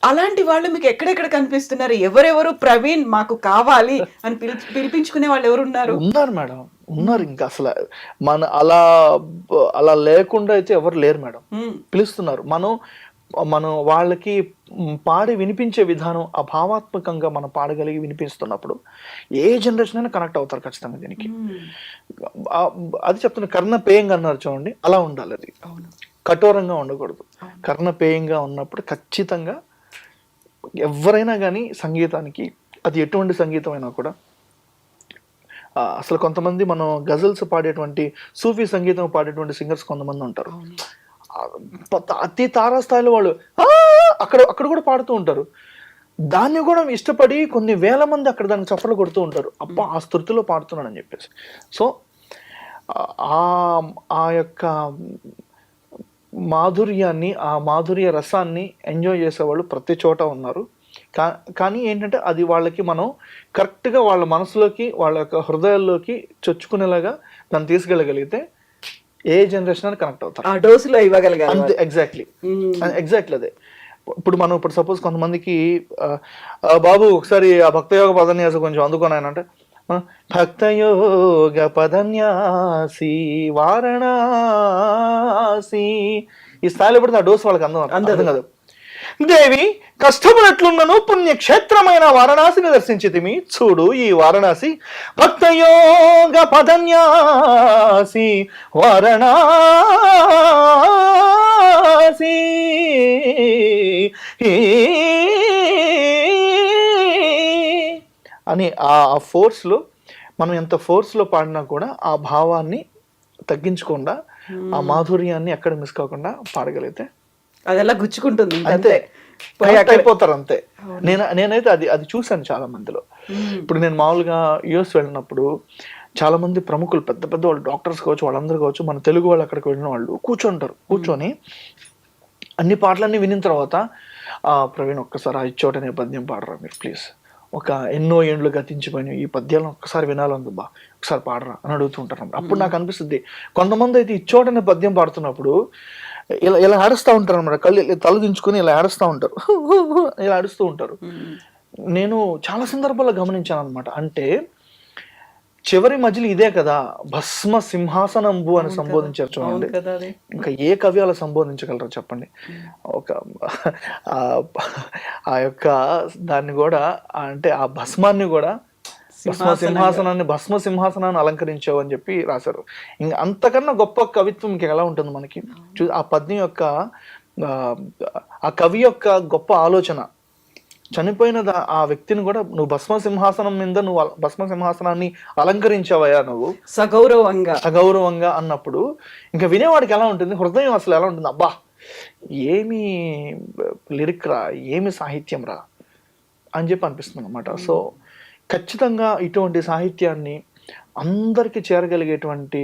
అలాంటి వాళ్ళు మీకు ఎక్కడెక్కడ కనిపిస్తున్నారు? ఎవరెవరు ప్రవీణ్ మాకు కావాలి అని పిలిపించుకునే వాళ్ళు ఎవరు ఉన్నారు మేడం? ఉన్నారు. ఇంకా అసలు మన అలా లేకుండా అయితే ఎవరు లేరు మేడం. పిలుస్తున్నారు. మనం వాళ్ళకి పాడి వినిపించే విధానం, ఆ భావాత్మకంగా మనం పాడగలిగి వినిపిస్తున్నప్పుడు ఏ జనరేషన్ అయినా కనెక్ట్ అవుతారు ఖచ్చితంగా దీనికి. అది చెప్తున్నా, కర్ణపేయంగా అన్నారు చూడండి, అలా ఉండాలి. అది కఠోరంగా ఉండకూడదు. కర్ణపేయంగా ఉన్నప్పుడు ఖచ్చితంగా ఎవరైనా కానీ సంగీతానికి, అది ఎటువంటి సంగీతం అయినా కూడా, అసలు కొంతమంది మనం గజల్స్ పాడేటువంటి, సూఫీ సంగీతం పాడేటువంటి సింగర్స్ కొంతమంది ఉంటారు. అతి తారాస్థాయిలో వాళ్ళు అక్కడ కూడా పాడుతూ ఉంటారు. దాన్ని కూడా ఇష్టపడి కొన్ని వేల మంది అక్కడ దానికి చప్పట్లు కొడుతూ ఉంటారు. అబ్బా ఆ స్థృతిలో పాడుతున్నాడని చెప్పేసి. సో ఆ యొక్క మాధుర్యాన్ని, ఆ మాధుర్య రసాన్ని ఎంజాయ్ చేసేవాళ్ళు ప్రతి చోట ఉన్నారు. కానీ ఏంటంటే అది వాళ్ళకి మనం కరెక్ట్గా వాళ్ళ మనసులోకి, వాళ్ళ యొక్క హృదయాల్లోకి చొచ్చుకునేలాగా దాన్ని తీసుకెళ్ళగలిగితే ఏ జనరేషన్ అని కనెక్ట్ అవుతారు. ఆ డోసులో ఇవ్వగలగాలి. అంతే. ఎగ్జాక్ట్లీ అదే. ఇప్పుడు సపోజ్ కొంతమందికి బాబు ఒకసారి ఆ భక్తయోగ పదన్యాస కొంచెం అందుకోనాయనంటే, భక్తయోగ పదన్యాసి వారణాసి, ఈ స్థాయిలో పడితే ఆ డోసు వాళ్ళకి అందం కాదు. దేవి కష్టములెట్లున్నను పుణ్యక్షేత్రమైన వారణాసిని దర్శించితిమి, చూడు ఈ వారణాసి భక్తయోగ పదన్యాసి వారణాసి అని ఆ ఫోర్స్లో మనం ఎంత ఫోర్స్లో పాడినా కూడా ఆ భావాన్ని తగ్గించకుండా, ఆ మాధుర్యాన్ని ఎక్కడ మిస్ కాకుండా పాడగలిగితే అదెలా గుచ్చుకుంటుంది. అంతే అయిపోతారు. అంతే. నేనైతే అది చూశాను చాలా మందిలో. ఇప్పుడు నేను మామూలుగా యుఎస్ వెళ్ళినప్పుడు చాలా మంది ప్రముఖులు, పెద్ద పెద్ద వాళ్ళు, డాక్టర్స్ కావచ్చు, వాళ్ళందరూ కావచ్చు, మన తెలుగు వాళ్ళు అక్కడికి వెళ్ళిన వాళ్ళు కూర్చొని అన్ని పాటలన్నీ వినిన తర్వాత, ప్రవీణ్ ఒక్కసారి ఆ ఇచ్చోట అనే పద్యం పాడరా మీరు ప్లీజ్, ఒక ఎన్నో ఏండ్లు గతించిపోయిన ఈ పద్యాలను ఒక్కసారి వినాలందు బా, ఒకసారి పాడరా అని అడుగుతుంటారు. అప్పుడు నాకు అనిపిస్తుంది, కొంతమంది అయితే ఇచ్చోటనే పద్యం పాడుతున్నప్పుడు ఇలా ఆడుస్తూ ఉంటారు అన్నమాట. కళ్ళు తల దించుకొని ఇలా ఆడుస్తూ ఉంటారు, ఇలా ఆడుస్తూ ఉంటారు. నేను చాలా సందర్భాల్లో గమనించాను అనమాట. అంటే చివరి మధ్యలో ఇదే కదా భస్మ సింహాసనంబు అని సంబోధించారు చూడండి. ఇంకా ఏ కవి అలా సంబోధించగలరు చెప్పండి? ఒక ఆ యొక్క దాన్ని కూడా, అంటే ఆ భస్మాన్ని కూడా భస్మ సింహాసనాన్ని అలంకరించావు అని చెప్పి రాశారు. ఇంకా అంతకన్నా గొప్ప కవిత్వం ఇంక ఎలా ఉంటుంది మనకి? ఆ పద్యం యొక్క, ఆ కవి యొక్క గొప్ప ఆలోచన, చనిపోయిన ఆ వ్యక్తిని కూడా నువ్వు భస్మ సింహాసనం మీద నువ్వు భస్మ సింహాసనాన్ని అలంకరించావయ్యా నువ్వు సగౌరవంగా అన్నప్పుడు ఇంకా వినేవాడికి ఎలా ఉంటుంది? హృదయం అసలు ఎలా ఉంటుంది? అబ్బా ఏమి లిరిక్ రా, ఏమి సాహిత్యం రా అని చెప్పి అనిపిస్తుంది అన్నమాట. సో ఖచ్చితంగా ఇటువంటి సాహిత్యాన్ని అందరికీ చేరగలిగేటువంటి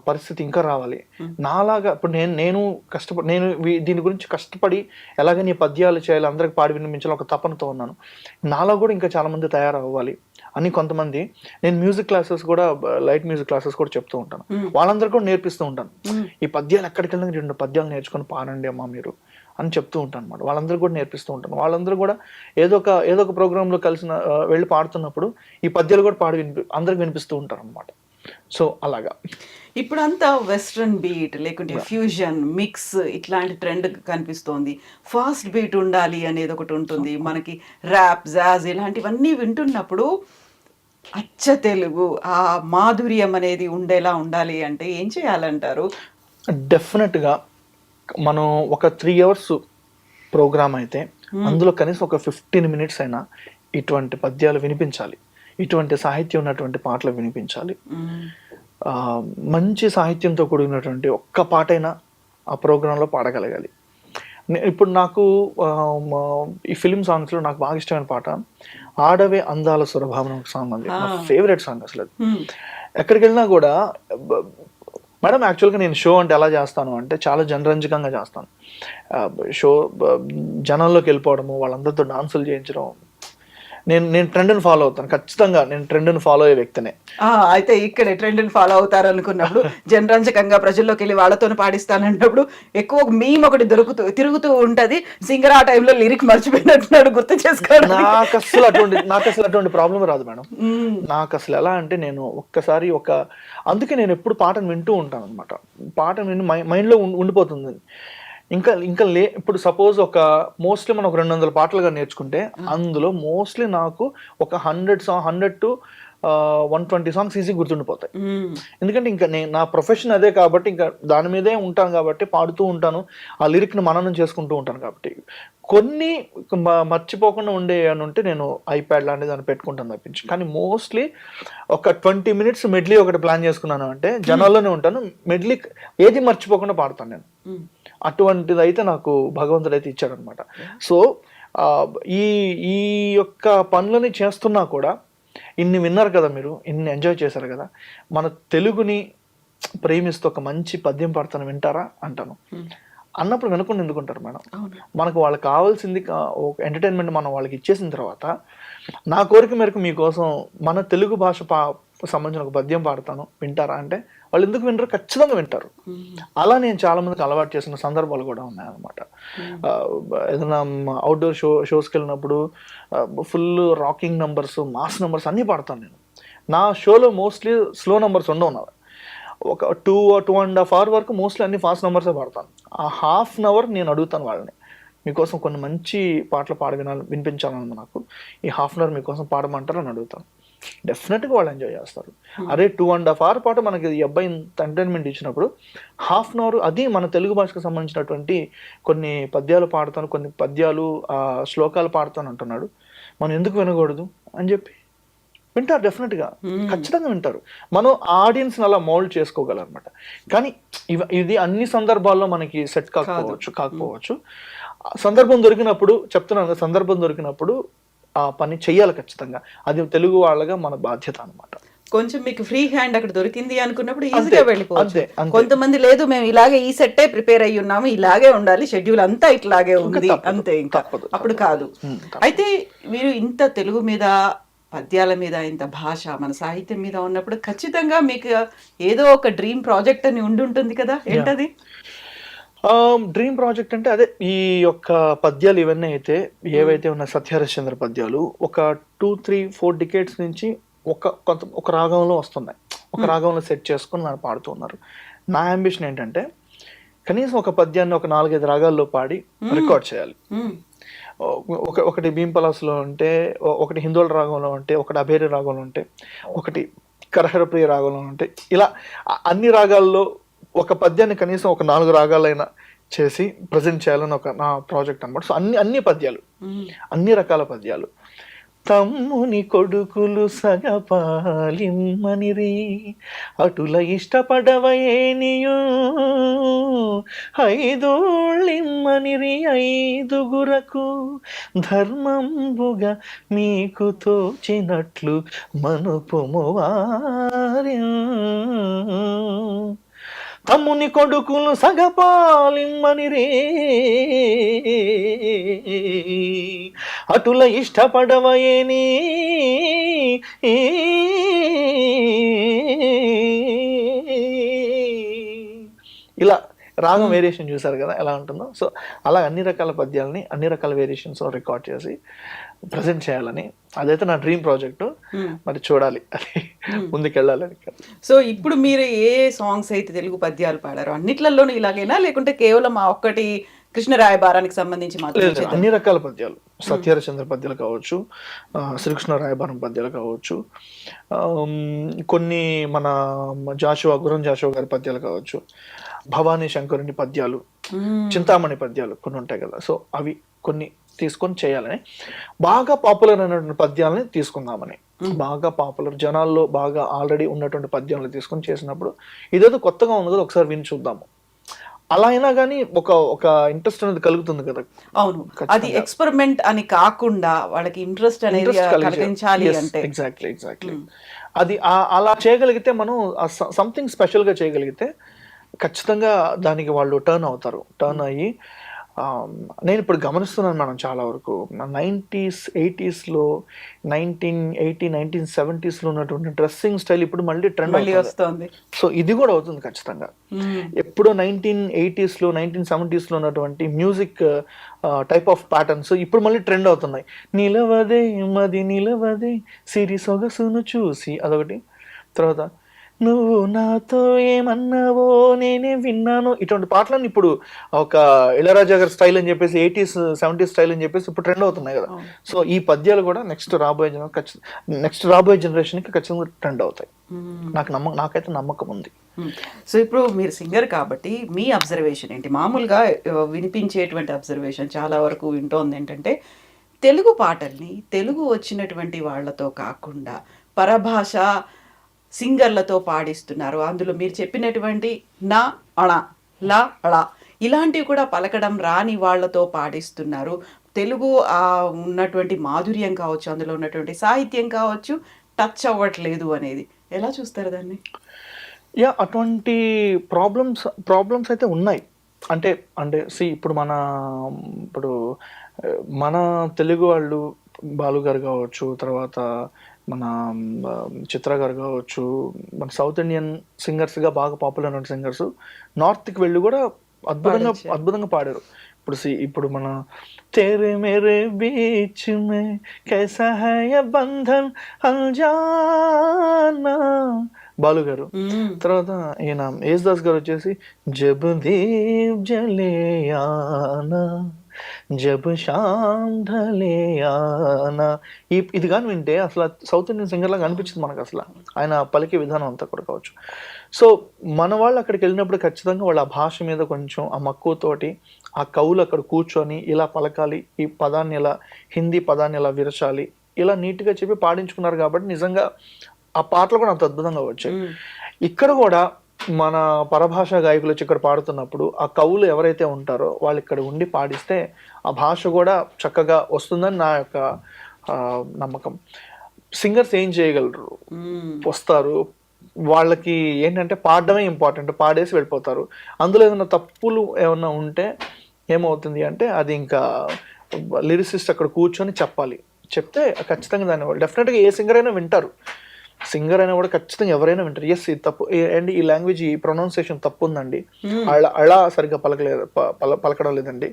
పరిస్థితి ఇంకా రావాలి. నాలాగా ఇప్పుడు నేను కష్టపడి దీని గురించి కష్టపడి ఎలాగని పద్యాలు చేయాలి, అందరికి పాడి వినిపించాలి ఒక తపనతో ఉన్నాను. నాలా కూడా ఇంకా చాలా మంది తయారవ్వాలి అని కొంతమంది, నేను మ్యూజిక్ క్లాసెస్ కూడా, లైట్ మ్యూజిక్ క్లాసెస్ కూడా చెప్తూ ఉంటాను. వాళ్ళందరూ కూడా నేర్పిస్తూ ఉంటాను. ఈ పద్యాలు ఎక్కడికి వెళ్ళినా 2 పద్యాలు నేర్చుకొని పాడండి అమ్మా మీరు అని చెప్తూ ఉంటాను అన్నమాట. వాళ్ళందరూ కూడా నేర్పిస్తూ ఉంటాను. వాళ్ళందరూ కూడా ఏదో ఒక ప్రోగ్రాంలో కలిసిన వెళ్ళి పాడుతున్నప్పుడు ఈ పద్యాలు కూడా అందరికి వినిపిస్తూ ఉంటారు అనమాట. సో అలాగా ఇప్పుడంతా వెస్ట్రన్ బీట్ లేకుంటే ఫ్యూజన్ మిక్స్ ఇట్లాంటి ట్రెండ్ కనిపిస్తోంది. ఫాస్ట్ బీట్ ఉండాలి అనేది ఒకటి ఉంటుంది మనకి, ర్యాప్ జాజ్ ఇలాంటివన్నీ వింటున్నప్పుడు అచ్చ తెలుగు ఆ మాధుర్యం అనేది ఉండేలా ఉండాలి అంటే ఏం చేయాలంటారు? డెఫినెట్గా మనం ఒక 3 hours ప్రోగ్రామ్ అయితే అందులో కనీసం ఒక 15 minutes అయినా ఇటువంటి పద్యాలు వినిపించాలి, ఇటువంటి సాహిత్యం ఉన్నటువంటి పాటలు వినిపించాలి. మంచి సాహిత్యంతో కూడినటువంటి ఒక్క పాటైనా ఆ ప్రోగ్రాంలో పాడగలగాలి. ఇప్పుడు నాకు ఈ ఫిలిం సాంగ్స్లో నాకు బాగా ఇష్టమైన పాట ఆడవే అందాల సురభావన ఒక సాంగ్ ఉంది. నా ఫేవరెట్ సాంగ్ అసలు. ఎక్కడికి వెళ్ళినా కూడా మేడం, యాక్చువల్గా నేను షో అంటే ఎలా చేస్తాను అంటే చాలా జనరంజకంగా చేస్తాను. షో జనాల్లోకి వెళ్ళిపోవడము, వాళ్ళందరితో డాన్సులు చేయించడం. నేను ట్రెండ్ని ఫాలో అవుతాను, ఖచ్చితంగా నేను ట్రెండ్ని ఫాలో అయ్యే వ్యక్తినే. అయితే ఇక్కడే ట్రెండ్ని ఫాలో అవుతారు అనుకున్నప్పుడు జనరంజకంగా ప్రజల్లోకి వెళ్ళి వాళ్ళతో పాడిస్తానన్నప్పుడు ఎక్కువ మీమ్ ఒకటి తిరుగుతూ ఉంటది. సింగర్ ఆ టైంలో లిరిక్ మర్చిపోయినట్టున్నాడు, గుర్తు చేసుకోవడం. నాకు అసలు అటువంటి ప్రాబ్లం రాదు మేడం. నాకు అసలు ఎలా అంటే నేను ఒక్కసారి అందుకే నేను ఎప్పుడు పాటను వింటూ ఉంటాను అనమాట. పాటను విని మైండ్లో ఉండిపోతుంది. ఇంకా ఇప్పుడు సపోజ్ మోస్ట్లీ మనం 200 పాటలుగా నేర్చుకుంటే అందులో మోస్ట్లీ నాకు ఒక 100 to 120 సాంగ్స్ ఈజీ గుర్తుండిపోతాయి. ఎందుకంటే ఇంకా నా ప్రొఫెషన్ అదే కాబట్టి ఇంకా దాని మీదే ఉంటాను కాబట్టి పాడుతూ ఉంటాను, ఆ లిరిక్ని మననం చేసుకుంటూ ఉంటాను కాబట్టి కొన్ని మర్చిపోకుండా ఉండే అని ఉంటే నేను ఐప్యాడ్ లాంటి దాన్ని పెట్టుకుంటాను తప్పించి. కానీ మోస్ట్లీ ఒక 20 minutes మెడ్లీ ఒకటి ప్లాన్ చేసుకున్నాను అంటే జనాల్లోనే ఉంటాను, మెడ్లీ ఏది మర్చిపోకుండా పాడతాను నేను. అటువంటిది అయితే నాకు భగవంతుడు అయితే ఇచ్చాడనమాట. సో ఈ యొక్క పనులని చేస్తున్నా కూడా ఇన్ని విన్నారు కదా మీరు, ఇన్ని ఎంజాయ్ చేశారు కదా, మన తెలుగుని ప్రేమిస్తూ ఒక మంచి పద్యం పాడతాను వింటారా అంటాను. అన్నప్పుడు వినకుండా ఎందుకుంటారు మేడం? మనకు వాళ్ళకి కావాల్సింది ఎంటర్టైన్మెంట్ మనం వాళ్ళకి ఇచ్చేసిన తర్వాత నా కోరిక మేరకు మీకోసం మన తెలుగు భాష సంబంధించిన ఒక పద్యం పాడతాను వింటారా అంటే వాళ్ళు ఎందుకు వింటారు? ఖచ్చితంగా వింటారు. అలా నేను చాలా మందికి అలవాటు చేసిన సందర్భాలు కూడా ఉన్నాయన్నమాట. ఏదైనా అవుట్డోర్ షోస్కి వెళ్ళినప్పుడు full rocking numbers, mass numbers అన్నీ పాడతాను నేను. నా షోలో మోస్ట్లీ స్లో నంబర్స్ ఉండవు. ఒక 2.5 hours వరకు మోస్ట్లీ అన్ని ఫాస్ట్ నెంబర్సే పాడతాను. ఆ ½ an hour నేను అడుగుతాను వాళ్ళని, మీకోసం కొన్ని మంచి పాటలు వినిపించాలని నాకు ఈ ½ an hour మీకోసం పాడమంటారు అని అడుగుతాను. డెఫినెట్గా వాళ్ళు ఎంజాయ్ చేస్తారు. అదే 2.5 hours పాటు మనకి ఈ అబ్బాయి ఎంటర్టైన్మెంట్ ఇచ్చినప్పుడు ½ an hour అది మన తెలుగు భాషకు సంబంధించినటువంటి కొన్ని పద్యాలు పాడతాను, కొన్ని పద్యాలు శ్లోకాలు పాడతాను అంటున్నాడు, మనం ఎందుకు వినకూడదు అని చెప్పి వింటారు. డెఫినెట్గా ఖచ్చితంగా వింటారు. మనం ఆడియన్స్ని అలా మౌల్డ్ చేసుకోగలరన్నమాట. కానీ ఇది అన్ని సందర్భాల్లో మనకి సెట్ కాకపోవచ్చు. సందర్భం దొరికినప్పుడు చెప్తున్నాను, సందర్భం దొరికినప్పుడు ఆ పని చెయ్యాలి ఖచ్చితంగా. అది తెలుగు వాళ్ళగా మన బాధ్యత అనమాట. కొంచెం మీకు ఫ్రీ హ్యాండ్ అక్కడ దొరికింది అనుకున్నప్పుడు ఈజీగా వెళ్ళిపోవచ్చు. కొంతమంది లేదు, మేము ఇలాగే ఈ సెట్టే ప్రిపేర్ అయ్యి ఉన్నాము, ఇలాగే ఉండాలి, షెడ్యూల్ అంతా ఇట్లాగే ఉంది అంతే, ఇంకా అప్పుడు కాదు. అయితే మీరు ఇంత తెలుగు మీద, పద్యాల మీద, ఇంత భాష, మన సాహిత్యం మీద ఉన్నప్పుడు ఖచ్చితంగా మీకు ఏదో ఒక డ్రీమ్ ప్రాజెక్ట్ అని ఉండుంటుంది కదా, ఏంటది? డ్రీమ్ ప్రాజెక్ట్ అంటే అదే ఈ యొక్క పద్యాలు ఇవన్నీ అయితే ఏవైతే ఉన్న సత్యహరిశ్చంద్ర పద్యాలు ఒక 2-3-4 decades నుంచి ఒక రాగంలో వస్తున్నాయి. ఒక రాగంలో సెట్ చేసుకుని నన్ను పాడుతూ ఉన్నారు. నా అంబిషన్ ఏంటంటే కనీసం ఒక పద్యాన్ని ఒక 4-5 రాగాల్లో పాడి రికార్డ్ చేయాలి. ఒకటి భీంపలాస్లో ఉంటే, ఒకటి హిందోళ రాగంలో ఉంటే, ఒకటి అభేరి రాగంలో ఉంటే, ఒకటి కరహరప్రియ రాగంలో ఉంటే, ఇలా అన్ని రాగాల్లో ఒక పద్యాన్ని కనీసం ఒక 4 రాగాలైనా చేసి ప్రజెంట్ చేయాలని నా ప్రాజెక్ట్ అనమాట. సో అన్ని పద్యాలు, అన్ని రకాల పద్యాలు తమ్ముని కొడుకులు సగపాలిమ్మనిరి అటుల ఇష్టపడవయేనియు ఐదోళ్ళిమ్మనిరి ఐదుగురకు ధర్మంబుగా మీకు తోచినట్లు మనుపుము వారి తమ్ముని కొడుకులు సగపాలిమ్మనిరే అటుల ఇష్టపడవయేని ఇలా రాగం వేరియేషన్ చూసారు కదా ఎలా ఉంటుందో. సో అలా అన్ని రకాల పద్యాలని అన్ని రకాల వేరియేషన్స్ రికార్డ్ చేసి ప్రజెంట్ చేయాలని అదైతే నా డ్రీమ్ ప్రాజెక్టు. మరి చూడాలి అది ముందుకెళ్ళాలని. సో ఇప్పుడు మీరు ఏ సాంగ్స్ అయితే తెలుగు పద్యాలు పాడారో అన్నిట్లలోనూ ఇలాగైనా, లేకుంటే కేవలం ఆ ఒక్కటి కృష్ణరాయబారానికి సంబంధించి మాత్రం? అన్ని రకాల పద్యాలు, సత్యహరిచంద్ర పద్యాలు కావచ్చు, శ్రీకృష్ణ రాయబారం పద్యాలు కావచ్చు, కొన్ని మన గురం జాషువా గారి పద్యాలు కావచ్చు, భవానీ శంకరుని పద్యాలు, చింతామణి పద్యాలు కొన్ని ఉంటాయి కదా. సో అవి కొన్ని తీసుకొని చేయాలని, బాగా పాపులర్ అయినటువంటి పద్యాలని తీసుకుందామని, బాగా పాపులర్ జనాల్లో బాగా ఆల్రెడీ ఉన్నటువంటి పద్యాలను తీసుకొని చేసినప్పుడు ఇదేదో కొత్తగా ఉంది కదా ఒకసారి విని చూద్దాము అలా అయినా కానీ ఒక ఇంట్రెస్ట్ అనేది కలుగుతుంది కదా. అవును, అది ఎక్స్పెరిమెంట్ అని కాకుండా వాళ్ళకి ఇంట్రెస్ట్ అనేది కలిగించాలి అంటే. ఎగ్జాక్ట్లీ అది అలా చేయగలిగితే మనం సంథింగ్ స్పెషల్ గా చేయగలిగితే ఖచ్చితంగా దానికి వాళ్ళు టర్న్ అయ్యి నేను ఇప్పుడు గమనిస్తున్నాను మనం చాలా వరకు 90s 80sలో 1980 1970sలో ఉన్నటువంటి డ్రెస్సింగ్ స్టైల్ ఇప్పుడు మళ్ళీ ట్రెండ్ వస్తుంది. సో ఇది కూడా అవుతుంది ఖచ్చితంగా. ఎప్పుడో 1980sలో 1970sలో ఉన్నటువంటి మ్యూజిక్ టైప్ ఆఫ్ ప్యాటర్న్స్ ఇప్పుడు మళ్ళీ ట్రెండ్ అవుతున్నాయి. నిలవదే మది నిలవదే సిరి సొగసును చూసి అదొకటి, తర్వాత నువ్వు నాతో ఏమన్నావో నేనే విన్నాను, ఇటువంటి పాటలను ఇప్పుడు ఒక ఇళయరాజా గారి స్టైల్ అని చెప్పేసి 80s 70s స్టైల్ అని చెప్పేసి ఇప్పుడు ట్రెండ్ అవుతున్నాయి కదా. సో ఈ పద్యాలు కూడా నెక్స్ట్ రాబోయే జనరేషన్కి ఖచ్చితంగా ట్రెండ్ అవుతాయి. నాకైతే నమ్మకం ఉంది. సో ఇప్పుడు మీరు సింగర్ కాబట్టి మీ అబ్జర్వేషన్ ఏంటి? మామూలుగా వినిపించేటువంటి అబ్జర్వేషన్ చాలా వరకు వింటోంది ఏంటంటే, తెలుగు పాటల్ని తెలుగు వచ్చినటువంటి వాళ్లతో కాకుండా పరభాష సింగర్లతో పాడిస్తున్నారు. అందులో మీరు చెప్పినటువంటి నా అణ లా అళ ఇలాంటివి కూడా పలకడం రాని వాళ్లతో పాడిస్తున్నారు. తెలుగు ఉన్నటువంటి మాధుర్యం కావచ్చు, అందులో ఉన్నటువంటి సాహిత్యం కావచ్చు, టచ్ అవ్వట్లేదు అనేది ఎలా చూస్తారు దాన్ని? అటువంటి ప్రాబ్లమ్స్ అయితే ఉన్నాయి. అంటే ఇప్పుడు మన తెలుగు వాళ్ళు బాలు గారు కావచ్చు, తర్వాత మన చిత్ర గారు కావచ్చు, మన సౌత్ ఇండియన్ సింగర్స్గా బాగా పాపులర్ అయిన సింగర్స్ నార్త్కి వెళ్ళి కూడా అద్భుతంగా పాడారు. ఇప్పుడు మన తేరే మేరే బీచ్ మే కైసా హై యే బంధన్ అల్జానా బాలు గారు, తర్వాత ఈయన యేసుదాస్ గారు వచ్చేసి జబ్ దీప్ జలే ఆనా జబ్ శామ్ ఢలే ఆనా. ఇది కానీ వింటే అసలు సౌత్ ఇండియన్ సింగర్ లాగా అనిపించింది మనకు అసలు ఆయన పలికే విధానం అంతా కూడా కావచ్చు. సో మన వాళ్ళు అక్కడికి వెళ్ళినప్పుడు ఖచ్చితంగా వాళ్ళు ఆ భాష మీద కొంచెం ఆ మక్కువతోటి ఆ కవులు అక్కడ కూర్చొని ఇలా పలకాలి, ఈ పదాన్ని ఇలా హిందీ పదాన్ని ఇలా విరచాలి, ఇలా నీట్గా చెప్పి పాడించుకున్నారు కాబట్టి నిజంగా ఆ పాటలు కూడా అంత అద్భుతంగా వచ్చాయి. ఇక్కడ కూడా మన పరభాష గాయకులు వచ్చి ఇక్కడ పాడుతున్నప్పుడు ఆ కవులు ఎవరైతే ఉంటారో వాళ్ళు ఇక్కడ ఉండి పాడిస్తే ఆ భాష కూడా చక్కగా వస్తుందని నా యొక్క నమ్మకం. సింగర్స్ ఏం చేయగలరు, వస్తారు, వాళ్ళకి ఏంటంటే పాడడమే ఇంపార్టెంట్, పాడేసి వెళ్ళిపోతారు. అందులో ఏదైనా తప్పులు ఏమన్నా ఉంటే ఏమవుతుంది అంటే అది ఇంకా లిరిసిస్ట్ అక్కడ కూర్చొని చెప్పాలి. చెప్తే ఖచ్చితంగా దాన్ని డెఫినెట్గా ఏ సింగర్ అయినా వింటారు. సింగర్ అయినా కూడా ఖచ్చితంగా ఎవరైనా వింటారు. ఎస్ ఇది తప్పు అండ్ ఈ లాంగ్వేజ్ ఈ ప్రొనౌన్సియేషన్ తప్పు ఉందండి, అలా సరిగ్గా పలకడం లేదండి,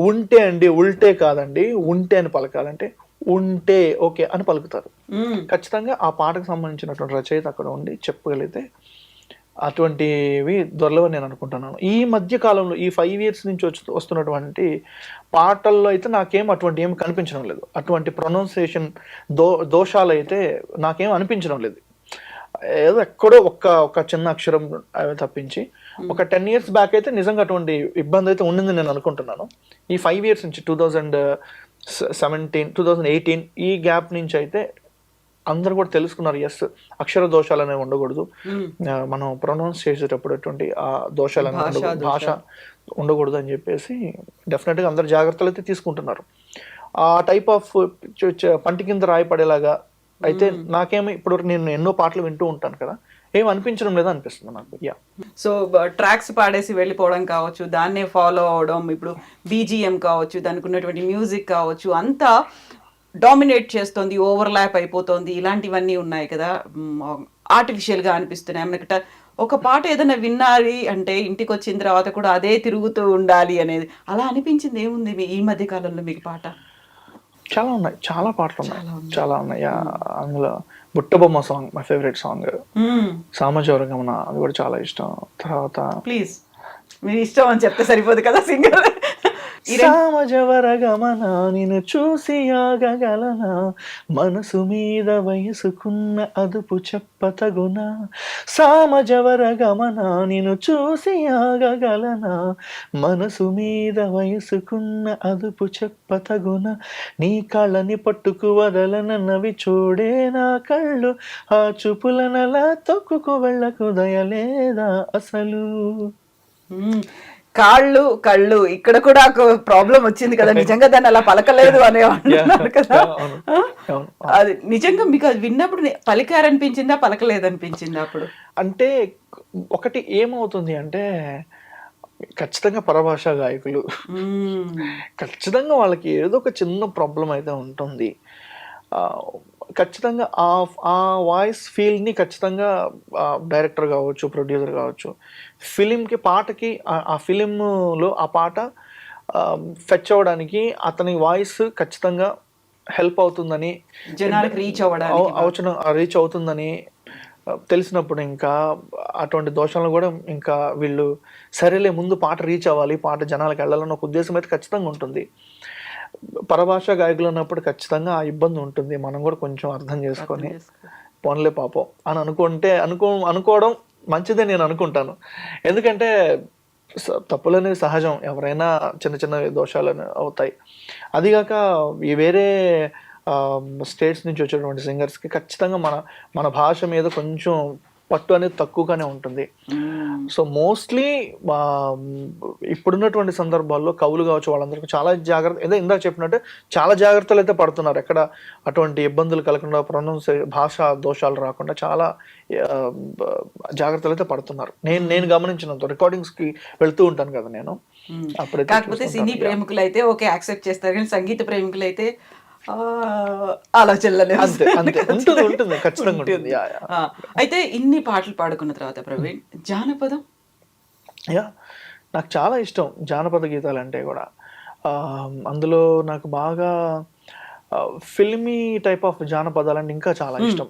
ఉంటే అండి ఉల్టే కాదండి ఉంటే అని పలకాలంటే ఉంటే ఓకే అని పలుకుతారు. ఖచ్చితంగా ఆ పాటకు సంబంధించినటువంటి రచయిత అక్కడ ఉండి చెప్పగలిగితే అటువంటివి దొరలవని నేను అనుకుంటున్నాను. ఈ మధ్య కాలంలో ఈ 5 years నుంచి వస్తున్నటువంటి పాటల్లో అయితే నాకేం అటువంటి ఏమి కనిపించడం లేదు. అటువంటి ప్రొనౌన్సియేషన్ దోషాలు అయితే నాకేం అనిపించడం లేదు. ఏదో ఎక్కడో ఒక చిన్న అక్షరం తప్పించి ఒక 10 years బ్యాక్ అయితే నిజంగా అటువంటి ఇబ్బంది అయితే ఉండింది నేను అనుకుంటున్నాను. ఈ 5 years నుంచి 2018 ఈ గ్యాప్ నుంచి అయితే అందరూ కూడా తెలుసుకున్నారు, ఎస్ అక్షర దోషాలు అనేవి ఉండకూడదు, మనం ప్రొనౌన్స్ చేసేటప్పుడు ఎటువంటి ఆ దోషాలు అనేవి భాష ఉండకూడదు అని చెప్పేసి డెఫినెట్గా అందరు జాగ్రత్తలు అయితే తీసుకుంటున్నారు. ఆ టైప్ ఆఫ్ పంటి కింద రాయపడేలాగా అయితే నాకేమో ఇప్పుడు నేను ఎన్నో పాటలు వింటూ ఉంటాను కదా, ఏం అనిపించడం లేదా అనిపిస్తుంది నాకు. యా, సో ట్రాక్స్ పాడేసి వెళ్ళిపోవడం కావచ్చు, దాన్నే ఫాలో అవడం, ఇప్పుడు బీజిఎం కావచ్చు, దానికి ఉన్నటువంటి మ్యూజిక్ కావచ్చు, అంతా డామినేట్ చేస్తుంది, ఓవర్లాప్ అయిపోతుంది, ఇలాంటివన్నీ ఉన్నాయి కదా, ఆర్టిఫిషియల్గా అనిపిస్తున్నాయి మనకి. ఒక పాట ఏదైనా విన్నాలి అంటే ఇంటికి వచ్చిన తర్వాత కూడా అదే తిరుగుతూ ఉండాలి అనేది, అలా అనిపించింది ఏముంది ఈ మధ్య కాలంలో మీకు పాట? చాలా ఉన్నాయి, చాలా పాటలు ఉన్నాయి, చాలా ఉన్నాయి. అందులో బుట్టబొమ్మ సాంగ్ మై ఫేవరెట్ సాంగ్, సామజవర గమన అది కూడా చాలా ఇష్టం. తర్వాత ప్లీజ్ మీరు ఇష్టం అని చెప్తే సరిపోదు కదా సింగర్. సామజవర గమన నిన్ను చూసి ఆగగలనా, మనసు మీద వయసుకున్న అదుపు చెప్పతగునా, సామజవర గమన నిన్ను చూసి ఆగగలనా, మనసు మీద వయసుకున్న అదుపు చెప్పతగునా, నీ కళ్ళని పట్టుకు వదలనన్నవి చూడే నా కళ్ళు, ఆ చూపులనలా తొక్కుకు వెళ్ళకు దయలేదా అసలు. కాళ్ళు కళ్ళు ఇక్కడ కూడా ఒక ప్రాబ్లం వచ్చింది కదా, నిజంగా దాన్ని అలా పలకలేదు అనే అంటున్నారు కదా. అది నిజంగా మీకు అది విన్నప్పుడు పలికారనిపించిందా పలకలేదనిపించిందా అప్పుడు? అంటే ఒకటి ఏమవుతుంది అంటే ఖచ్చితంగా పరభాషా గాయకులు ఖచ్చితంగా వాళ్ళకి ఏదో ఒక చిన్న ప్రాబ్లం అయితే ఉంటుంది. ఖచ్చితంగా ఆ వాయిస్ ఫీల్ని ఖచ్చితంగా డైరెక్టర్ కావచ్చు, ప్రొడ్యూసర్ కావచ్చు, ఫిలింకి పాటకి ఆ ఫిలింలో ఆ పాట ఫెచ్ అవ్వడానికి అతని వాయిస్ ఖచ్చితంగా హెల్ప్ అవుతుందని, జనాలకు రీచ్ అవుతుందని తెలిసినప్పుడు ఇంకా అటువంటి దోషాలను కూడా ఇంకా వీళ్ళు సరేలే ముందు పాట రీచ్ అవ్వాలి, పాట జనాలకు వెళ్ళాలన్న ఒక ఉద్దేశం అయితే ఖచ్చితంగా ఉంటుంది. పరభాషా గాయకులు ఉన్నప్పుడు ఖచ్చితంగా ఆ ఇబ్బంది ఉంటుంది. మనం కూడా కొంచెం అర్థం చేసుకొని పోన్లే పాపం అని అనుకోవడం మంచిదే నేను అనుకుంటాను. ఎందుకంటే తప్పులు అనేవి సహజం, ఎవరైనా చిన్న చిన్న దోషాలు అవుతాయి. అదిగాక ఈ వేరే స్టేట్స్ నుంచి వచ్చేటువంటి సింగర్స్కి ఖచ్చితంగా మన భాష మీద కొంచెం పట్టు అనేది తక్కువగానే ఉంటుంది. సో మోస్ట్లీ ఇప్పుడున్నటువంటి సందర్భాల్లో కవులు కావచ్చు వాళ్ళందరికీ చాలా జాగ్రత్త, ఏదో ఇందాక చెప్పినట్టు చాలా జాగ్రత్తలు అయితే పడుతున్నారు, ఎక్కడ అటువంటి ఇబ్బందులు కలగకుండా, భాషా దోషాలు రాకుండా చాలా జాగ్రత్తలు అయితే పడుతున్నారు. నేను గమనించినంత రికార్డింగ్స్కి వెళ్తూ ఉంటాను కదా నేను, అప్పుడైతే. కాకపోతే సినీ ప్రేమికులు అయితే ఓకే యాక్సెప్ట్ చేస్తారు, కానీ సంగీత ప్రేమికులు అయితే ఆలోచనలు ఉంటుంది ఖచ్చితంగా ఉంటుంది. అయితే ఇన్ని పాటలు పాడుకున్న తర్వాత ప్రవీణ్, జానపదం నాకు చాలా ఇష్టం. జానపద గీతాలు అంటే కూడా అందులో నాకు బాగా ఫిల్మీ టైప్ ఆఫ్ జానపదాలు అంటే ఇంకా చాలా ఇష్టం.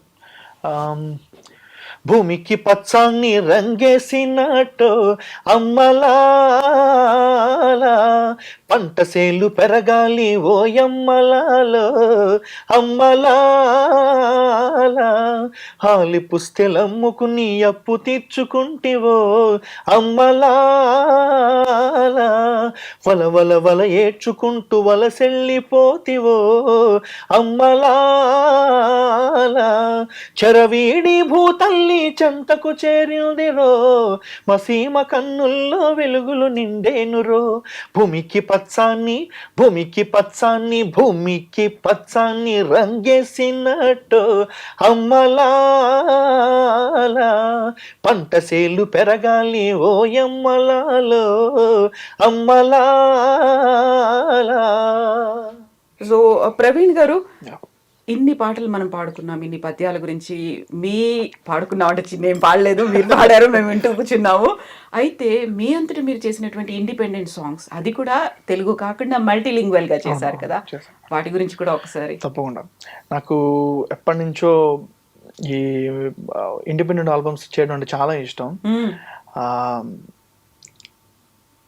భూమికి పచ్చాన్ని రంగేసినట్టు అమ్మలాల పంట సేలు పెరగాలి ఓయమ్మలాలో అమ్మలాల హాలి పుస్తెలమ్ముకుని అప్పు తీర్చుకుంటివో అమ్మలాల వల వల వల ఏడ్చుకుంటూ వలసెళ్ళిపోతివో అమ్మలాల చెరవీడి భూతల్లి చెంతకు చేరిందిరో మసీమ కన్నుల్లో వెలుగులు నిండేనురో భూమికి పచ్చాన్ని భూమికి పచ్చాన్ని భూమికి పచ్చాన్ని రంగేసినట్టు అమ్మలాల పంట సేలు పెరగాలి ఓయమ్మలాలో అమ్మలాల. సో ప్రవీణ్ గారు, ఇన్ని పాటలు మనం పాడుకున్నాం, ఇన్ని పద్యాల గురించి మీ పాడుకున్నాం అంటే నేను పాడలేదు, మీరు పాడారు, మేము వింటూ కూర్చున్నాము. అయితే మీ అంతటా మీరు చేసినటువంటి ఇండిపెండెంట్ సాంగ్స్, అది కూడా తెలుగు కాకుండా మల్టీలింగ్వల్ గా చేశారు కదా, వాటి గురించి కూడా ఒకసారి. తప్పకుండా. నాకు ఎప్పటి నుంచో ఈ ఇండిపెండెంట్ ఆల్బమ్స్ చేయడం అంటే చాలా ఇష్టం.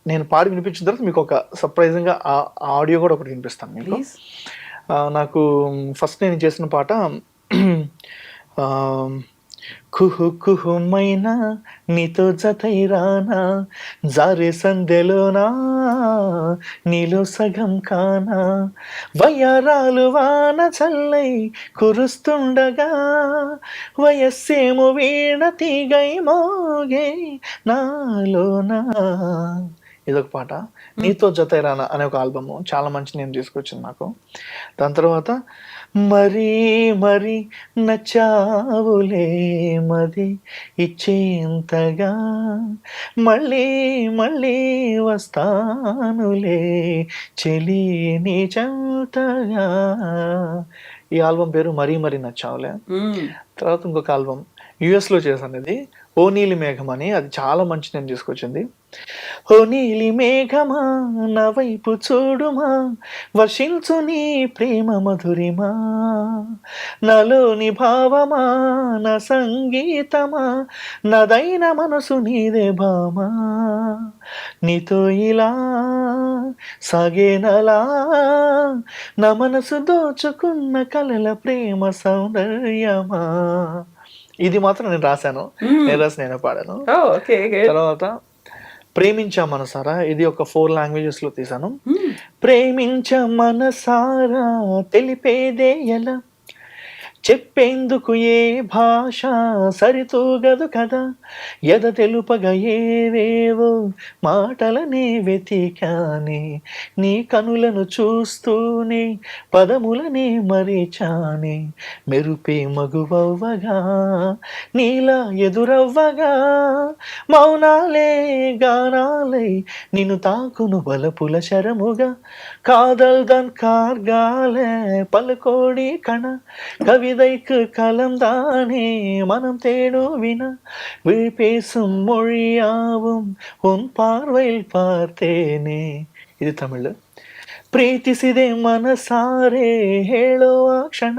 నేను పాడి వినిపించిన తర్వాత మీకు ఒక సర్ప్రైజింగ్ గా ఆడియో కూడా ఒకటి వినిపిస్తాను మీకు. నాకు ఫస్ట్ నేను చేసిన పాట కుహు కుహుమైనా నీతో జతైరానా, జారే సందెలోనా నీలో సగం కానా, వయ్యారాలు వాన చల్లై కురుస్తుండగా, వయస్సేమో వీణ తీగై మోగే నాలోనా. ఇదొక పాట. నీతో జతైరానా అనే ఒక ఆల్బమ్ చాలా మంచి నేమ్ తీసుకొచ్చింది నాకు. దాని తర్వాత మరీ మరీ నచ్చావులే మది ఇచ్చేంతగా, మళ్ళీ మళ్ళీ వస్తానులే చెలి నీ చెంతగా. ఈ ఆల్బమ్ పేరు మరీ మరీ నచ్చావులే. తర్వాత ఇంకొక ఆల్బమ్ యుఎస్లో చేశాను, ఇది ఓ నీలి మేఘం అని. అది చాలా మంచి నేను తీసుకొచ్చింది. ఓ నీలి మేఘమా నా వైపు చూడుమా, వర్షించు నీ ప్రేమ మధురిమా, నాలోని భావమా నా సంగీతమా, నాదైన మనసు నీదే భామా, నీతో ఇలా సాగేనలా నా మనసు దోచుకున్న కలల ప్రేమ సౌందర్యమా. ఇది మాత్రం నేను రాశాను, నేను రాసి నేను పాడాను. తర్వాత ప్రేమించా మనసారా, ఇది ఒక 4 లాంగ్వేజెస్ లో తీసాను. ప్రేమించ మనసారా తెలిపేదే ఎలా, చెప్పేందుకు ఏ భాష సరితూగదు కదా, ఎద తెలుపగా ఏవేవో మాటలనే వెతికానే, నీ కనులను చూస్తూనే పదములనే మరిచానే, మెరుపే మగువవ్వగా నీలా ఎదురవ్వగా, మౌనాలే గానాలై నిన్ను తాకును బలపుల శరముగా, కాదల్ దన్ కార్గాలే పలుకోడి కణ, கவிதைக்கு கலந்தானே மனம் தேடுவினா, விழிபேசும் மொழியாவும் உன் பார்வையில் பார்த்தேனே. ఇది తమిళ్. ಪ್ರೀತಿಸಿದೆ ಮನಸಾರೆ ಹೇಳುವ ಕ್ಷಣ,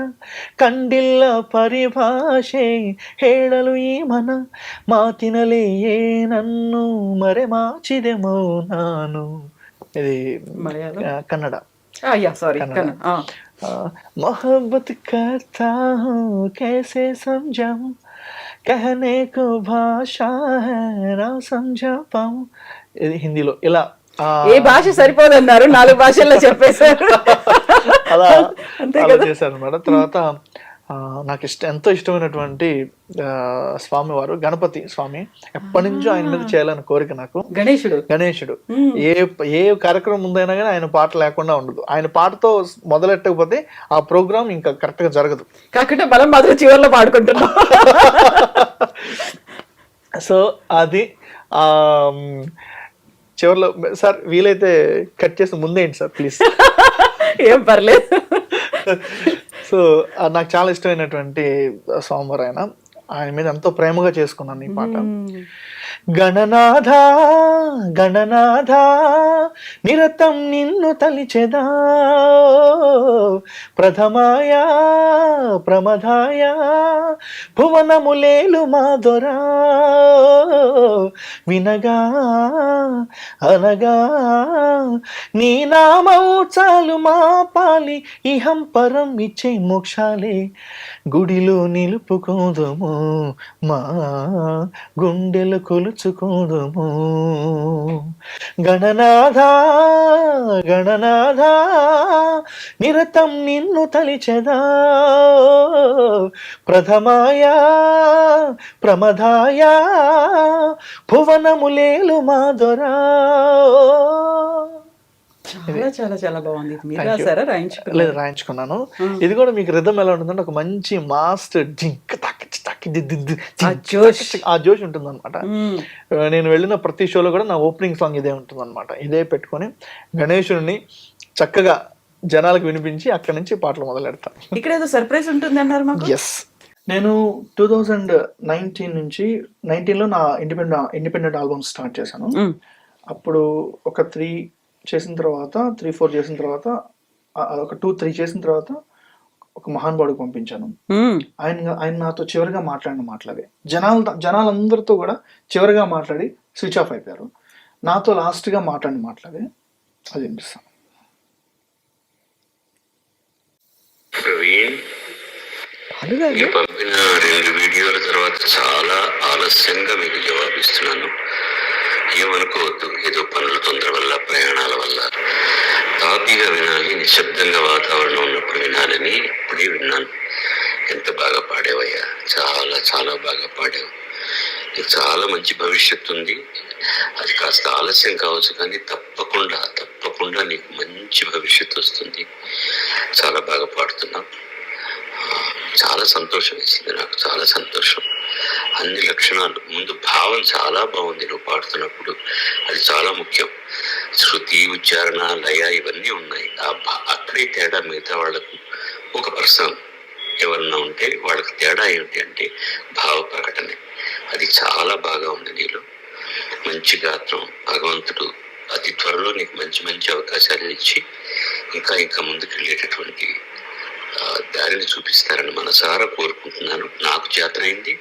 ಕಂಡಿಲ್ಲ ಪರಿಭಾಷೆ ಹೇಳಲು ಈ ಮನ, ಮಾತಿನಲೇ ಏನನ್ನು ಮರೆಮಾಚಿದೆ ಮೌನಾನು. ఇది కన్నడ. मोहब्बत करता हूँ कैसे समझाऊं, कहने को भाषा है ना समझा पाऊं. ఇది హిందీలో ఇలా ఏ భాష సరిపోదన్నారు, 4 భాషల్లో చెప్పేశారు. అలా చేశారు అన్నమాట. తర్వాత నాకు ఎంతో ఇష్టమైనటువంటి స్వామి వారు గణపతి స్వామి, ఎప్పటి నుంచో ఆయన మీద చేయాలని కోరిక నాకు. గణేశుడు ఏ కార్యక్రమం ముందైనా కానీ ఆయన పాట లేకుండా ఉండదు. ఆయన పాటతో మొదలెట్టకపోతే ఆ ప్రోగ్రామ్ ఇంకా కరెక్ట్ గా జరగదు. కాకుండా మనం మాత్రం చివరిలో పాడుకుంటున్నాం. సో అది చివరిలో సార్ వీలైతే కట్ చేసి ముందేంటి సార్ ప్లీజ్. ఏం పర్లేదు. సో నాకు చాలా ఇష్టమైనటువంటి స్వామివారు ఆయన మీద ఎంతో ప్రేమగా చేసుకున్నాను ఈ పాట. గణనాథ గణనాథ నిరతం నిన్ను తలిచెదా, ప్రథమాయ ప్రమదాయ భువనములేలు మాధురా, వినగా అనగా నీ నామం చాలు మా పాలి, ఇహం పరం ఇచ్చే మోక్షాలే, గుడిలో నిలుపుకోదము మా గుండెలు కొలుచుకోదము. గణనాథ గణనాథ నిరతం నిన్ను తలిచెదా, ప్రథమాయ ప్రమదాయ భువనములేలు మాధురా. చాలా చాలా చాలా బాగుంది. మీరు రాసారా, రాయించుకున్నారా? లేదు, రాయించుకున్నాను. ఇది కూడా మీకు రిథం ఎలా ఉంటుందంటే ఒక మంచి మాస్టర్ ఆ జోష్ ఉంటుంది అనమాట. నేను వెళ్ళిన ప్రతి షోలో కూడా నా ఓపెనింగ్ సాంగ్ ఇదే ఉంటుంది అనమాట. ఇదే పెట్టుకొని గణేశుడిని చక్కగా జనాలకు వినిపించి అక్కడి నుంచి పాటలు మొదలెడతాను. ఇక్కడ ఏదో సర్ప్రైజ్ ఉంటుంది అన్నారు మాకు. ఎస్, నేను 2019 నుంచి 19లో నా ఇండిపెండెంట్ ఆల్బమ్ స్టార్ట్ చేశాను. అప్పుడు ఒక 3 చేసిన తర్వాత 3-4 చేసిన తర్వాత ఒక 2-3 చేసిన తర్వాత ఒక మహానుభావుడికి పంపించాను. ఆయన నాతో చివరిగా మాట్లాడిన మాటలవే. జనాలందరితో కూడా చివరిగా మాట్లాడి స్విచ్ ఆఫ్ అయిపోయారు. నాతో లాస్ట్గా మాట్లాడిన మాటలవే. అది వినిపిస్తాను. ప్రవీణ్, మీరు పంపిన 2 వీడియోల తర్వాత చాలా ఆలస్యంగా మీకు జవాబిస్తున్నాను. ఏమనుకోవద్దు, ఏదో పనుల తొందర వల్ల, ప్రయాణాల వల్ల. తాపీగా వినాలి, నిశ్శబ్దంగా వాతావరణం ఉన్నప్పుడు వినాలని ఇప్పుడే విన్నాను. ఎంత బాగా పాడేవయ్యా, చాలా చాలా బాగా పాడావు. నీకు చాలా మంచి భవిష్యత్తు ఉంది. అది కాస్త ఆలస్యం కావచ్చు, కానీ తప్పకుండా తప్పకుండా నీకు మంచి భవిష్యత్తు వస్తుంది. చాలా బాగా పాడుతున్నావు. చాలా సంతోషం వేసింది నాకు, చాలా సంతోషం. అన్ని లక్షణాలు, ముందు భావం చాలా బాగుంది నువ్వు పాడుతున్నప్పుడు, అది చాలా ముఖ్యం. శృతి, ఉచ్చారణ, లయ ఇవన్నీ ఉన్నాయి. అక్కడే తేడా. మిగతా వాళ్లకు ఒక పర్సన్ ఎవరన్నా ఉంటే వాళ్ళకి తేడా ఏమిటి అంటే భావ ప్రకటనే. అది చాలా బాగా ఉంది నీలో. మంచి గాత్రం. భగవంతుడు అతి త్వరలో నీకు మంచి మంచి అవకాశాలు ఇచ్చి ఇంకా ఇంకా ముందుకు వెళ్ళేటటువంటి దారిని చూపిస్తారని మనసారా కోరుకుంటున్నాను. నాకు చేతనైంది,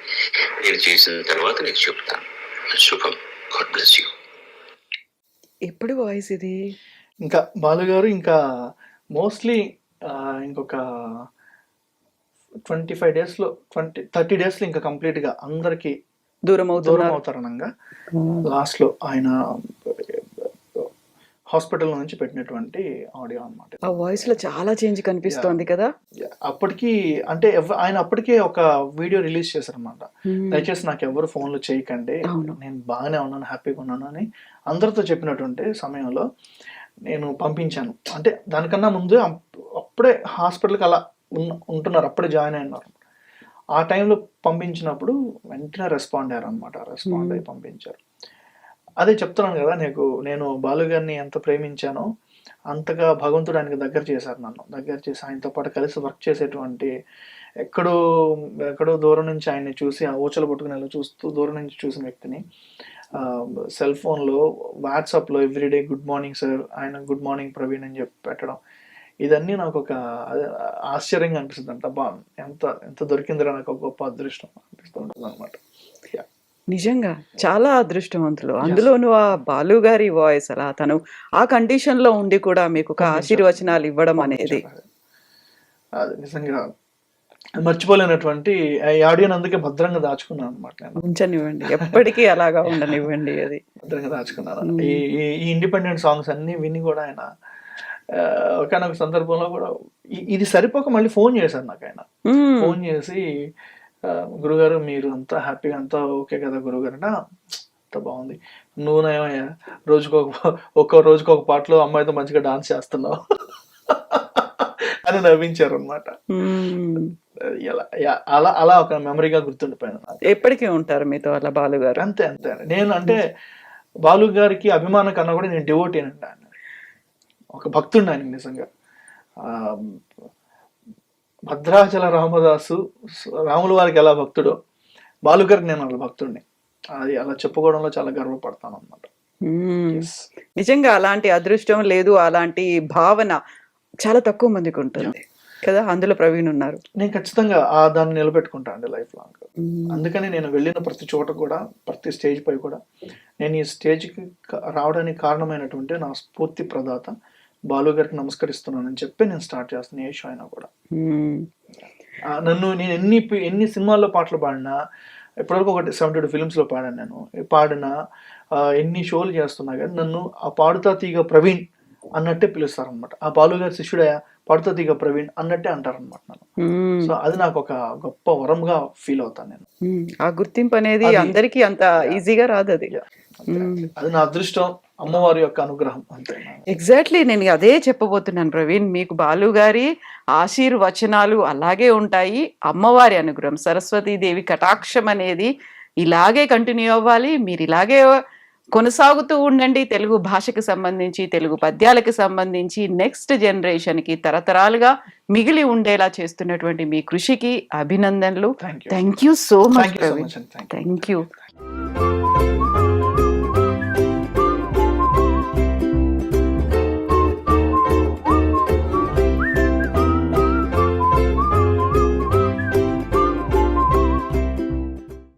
నేను చేసిన తర్వాత నీకు చెప్తాను. శుభం. God bless you. ఎప్పుడు వాయిస్ ఇది? ఇంకా బాలుగారు ఇంకా మోస్ట్లీ ఇంకొక 25 డేస్లో 30 డేస్లో ఇంకా కంప్లీట్గా అందరికీ దూరం దూరం అవుతారనంగా లాస్ట్లో ఆయన హాస్పిటల్ నుంచి పెట్టినటువంటి ఆడియో అన్నమాట. ఆ వాయిస్ లో చాలా చేంజ్ కనిపిస్తోంది కదా. అప్పటికి అంటే ఆయన అప్పటికే ఒక వీడియో రిలీజ్ చేశారనమాట. దయచేసి నాకు ఎవరు ఫోన్లు చేయకండి, నేను బాగానే ఉన్నాను, హ్యాపీగా ఉన్నాను అని అందరితో చెప్పినటువంటి సమయంలో నేను పంపించాను. అంటే దానికన్నా ముందు అప్పుడే హాస్పిటల్కి అలా ఉంటున్నారు, అప్పుడే జాయిన్ అయినారు. ఆ టైంలో పంపించినప్పుడు వెంటనే రెస్పాండ్ అయ్యారు అనమాట. రెస్పాండ్ అయ్యి పంపించారు. అదే చెప్తున్నాను కదా, నేను బాలు గారిని ఎంత ప్రేమించానో అంతగా భగవంతుడు ఆయనకి దగ్గర చేశారు. నన్ను దగ్గర చేసి ఆయనతో పాటు కలిసి వర్క్ చేసేటువంటి, ఎక్కడో దూరం నుంచి ఆయన్ని చూసి ఆ ఊచలు పట్టుకుని ఇలా చూస్తూ దూరం నుంచి చూసిన వ్యక్తిని సెల్ ఫోన్లో వాట్సాప్లో ఎవ్రీడే గుడ్ మార్నింగ్ సార్, ఆయన గుడ్ మార్నింగ్ ప్రవీణ్ అని చెప్పి పెట్టడం, ఇదన్నీ నాకు ఒక ఆశ్చర్యంగా అనిపిస్తుంది. అంట ఎంత ఎంత దొరికిందిరా నాకు, ఒక గొప్ప అదృష్టం అనిపిస్తూ ఉంటుంది అనమాట. నిజంగా చాలా అదృష్టవంతులు. అందులోనూ ఆ బాలు గారి వాయిస్ అలా తను ఆ కండిషన్ లో ఉండి కూడా మీకు ఒక ఆశీర్వచనాలు ఇవ్వడం అనేది అది నిజంగా మర్చిపోలేనటువంటి ఆడియోని అందుకే భద్రంగా దాచుకున్నాను అనమాట. నేను ఉంచనివ్వండి, ఎప్పటికీ అలాగా ఉండనివ్వండి. అది భద్రంగా దాచుకున్నాను. ఈ ఇండిపెండెంట్ సాంగ్స్ అన్ని విని కూడా ఆయన ఒకనొక సందర్భంలో కూడా ఇది సరిపోక మళ్ళీ ఫోన్ చేశారు నాకు. ఆయన ఫోన్ చేసి, గురుగారు మీరు అంతా హ్యాపీగా అంతా ఓకే కదా గురుగారు, అంత బాగుంది, నువ్వునేమయ్యా రోజుకు ఒక పాటలో అమ్మాయితో మంచిగా డాన్స్ చేస్తున్నావు అని నవ్వించారు అనమాట. అలా అలా ఒక మెమరీగా గుర్తుండిపోయింది. ఎప్పటికీ ఉంటారు మీతో అలా బాలు గారు. అంతే అంతే. నేను అంటే బాలు గారికి అభిమానం కన్నా కూడా నేను డివోటీ అండి. ఆయన ఒక భక్తుడిని. ఆయన నిజంగా భద్రాచల రామదాసు రాముల వారికి ఎలా భక్తుడో బాలుగారికి నేను అలా భక్తుడిని. అది అలా చెప్పుకోవడంలో చాలా గర్వపడతాను అన్నమాట. నిజంగా అలాంటి అదృష్టం లేదు, అలాంటి భావన చాలా తక్కువ మందికి ఉంటుంది కదా. అందులో ప్రవీణ్ ఉన్నారు. నేను ఖచ్చితంగా దాన్ని నిలబెట్టుకుంటాను అండి లైఫ్ లాంగ్. అందుకని నేను వెళ్ళిన ప్రతి చోట కూడా, ప్రతి స్టేజ్ పై కూడా, నేను ఈ స్టేజ్కి రావడానికి కారణమైనటువంటి నా స్ఫూర్తి ప్రదాత బాలు గారికి నమస్కరిస్తున్నానని చెప్పి నేను స్టార్ట్ చేస్తాను ఏ షో అయినా కూడా. నేను ఎన్ని సినిమాల్లో పాటలు పాడినా, ఇప్పటివరకు 72 ఫిల్మ్స్లో పాడాను. నేను పాడిన ఎన్ని షోలు చేస్తున్నా కానీ నన్ను ఆ పాడుతా తీగ ప్రవీణ్ అన్నట్టే పిలుస్తారు అనమాట. ఆ బాలు గారి శిష్యుడయా పాడుతా తీగ ప్రవీణ్ అన్నట్టే అంటారనమాట నన్ను. సో అది నాకు ఒక గొప్ప వరంగా ఫీల్ అవుతాను నేను. ఆ గుర్తింపు అనేది అందరికీ అంత ఈజీగా రాదు. అది నా అదృష్టం, అమ్మవారి యొక్క అనుగ్రహం అంతే. ఎగ్జాక్ట్లీ, నేను అదే చెప్పబోతున్నాను ప్రవీణ్. మీకు బాలు గారి ఆశీర్వచనాలు అలాగే ఉంటాయి, అమ్మవారి అనుగ్రహం, సరస్వతీదేవి కటాక్షం అనేది ఇలాగే కంటిన్యూ అవ్వాలి. మీరు ఇలాగే కొనసాగుతూ ఉండండి. తెలుగు భాషకు సంబంధించి, తెలుగు పద్యాలకు సంబంధించి నెక్స్ట్ జనరేషన్కి తరతరాలుగా మిగిలి ఉండేలా చేస్తున్నటువంటి మీ కృషికి అభినందనలు. Thank you so much Praveen. Thank you.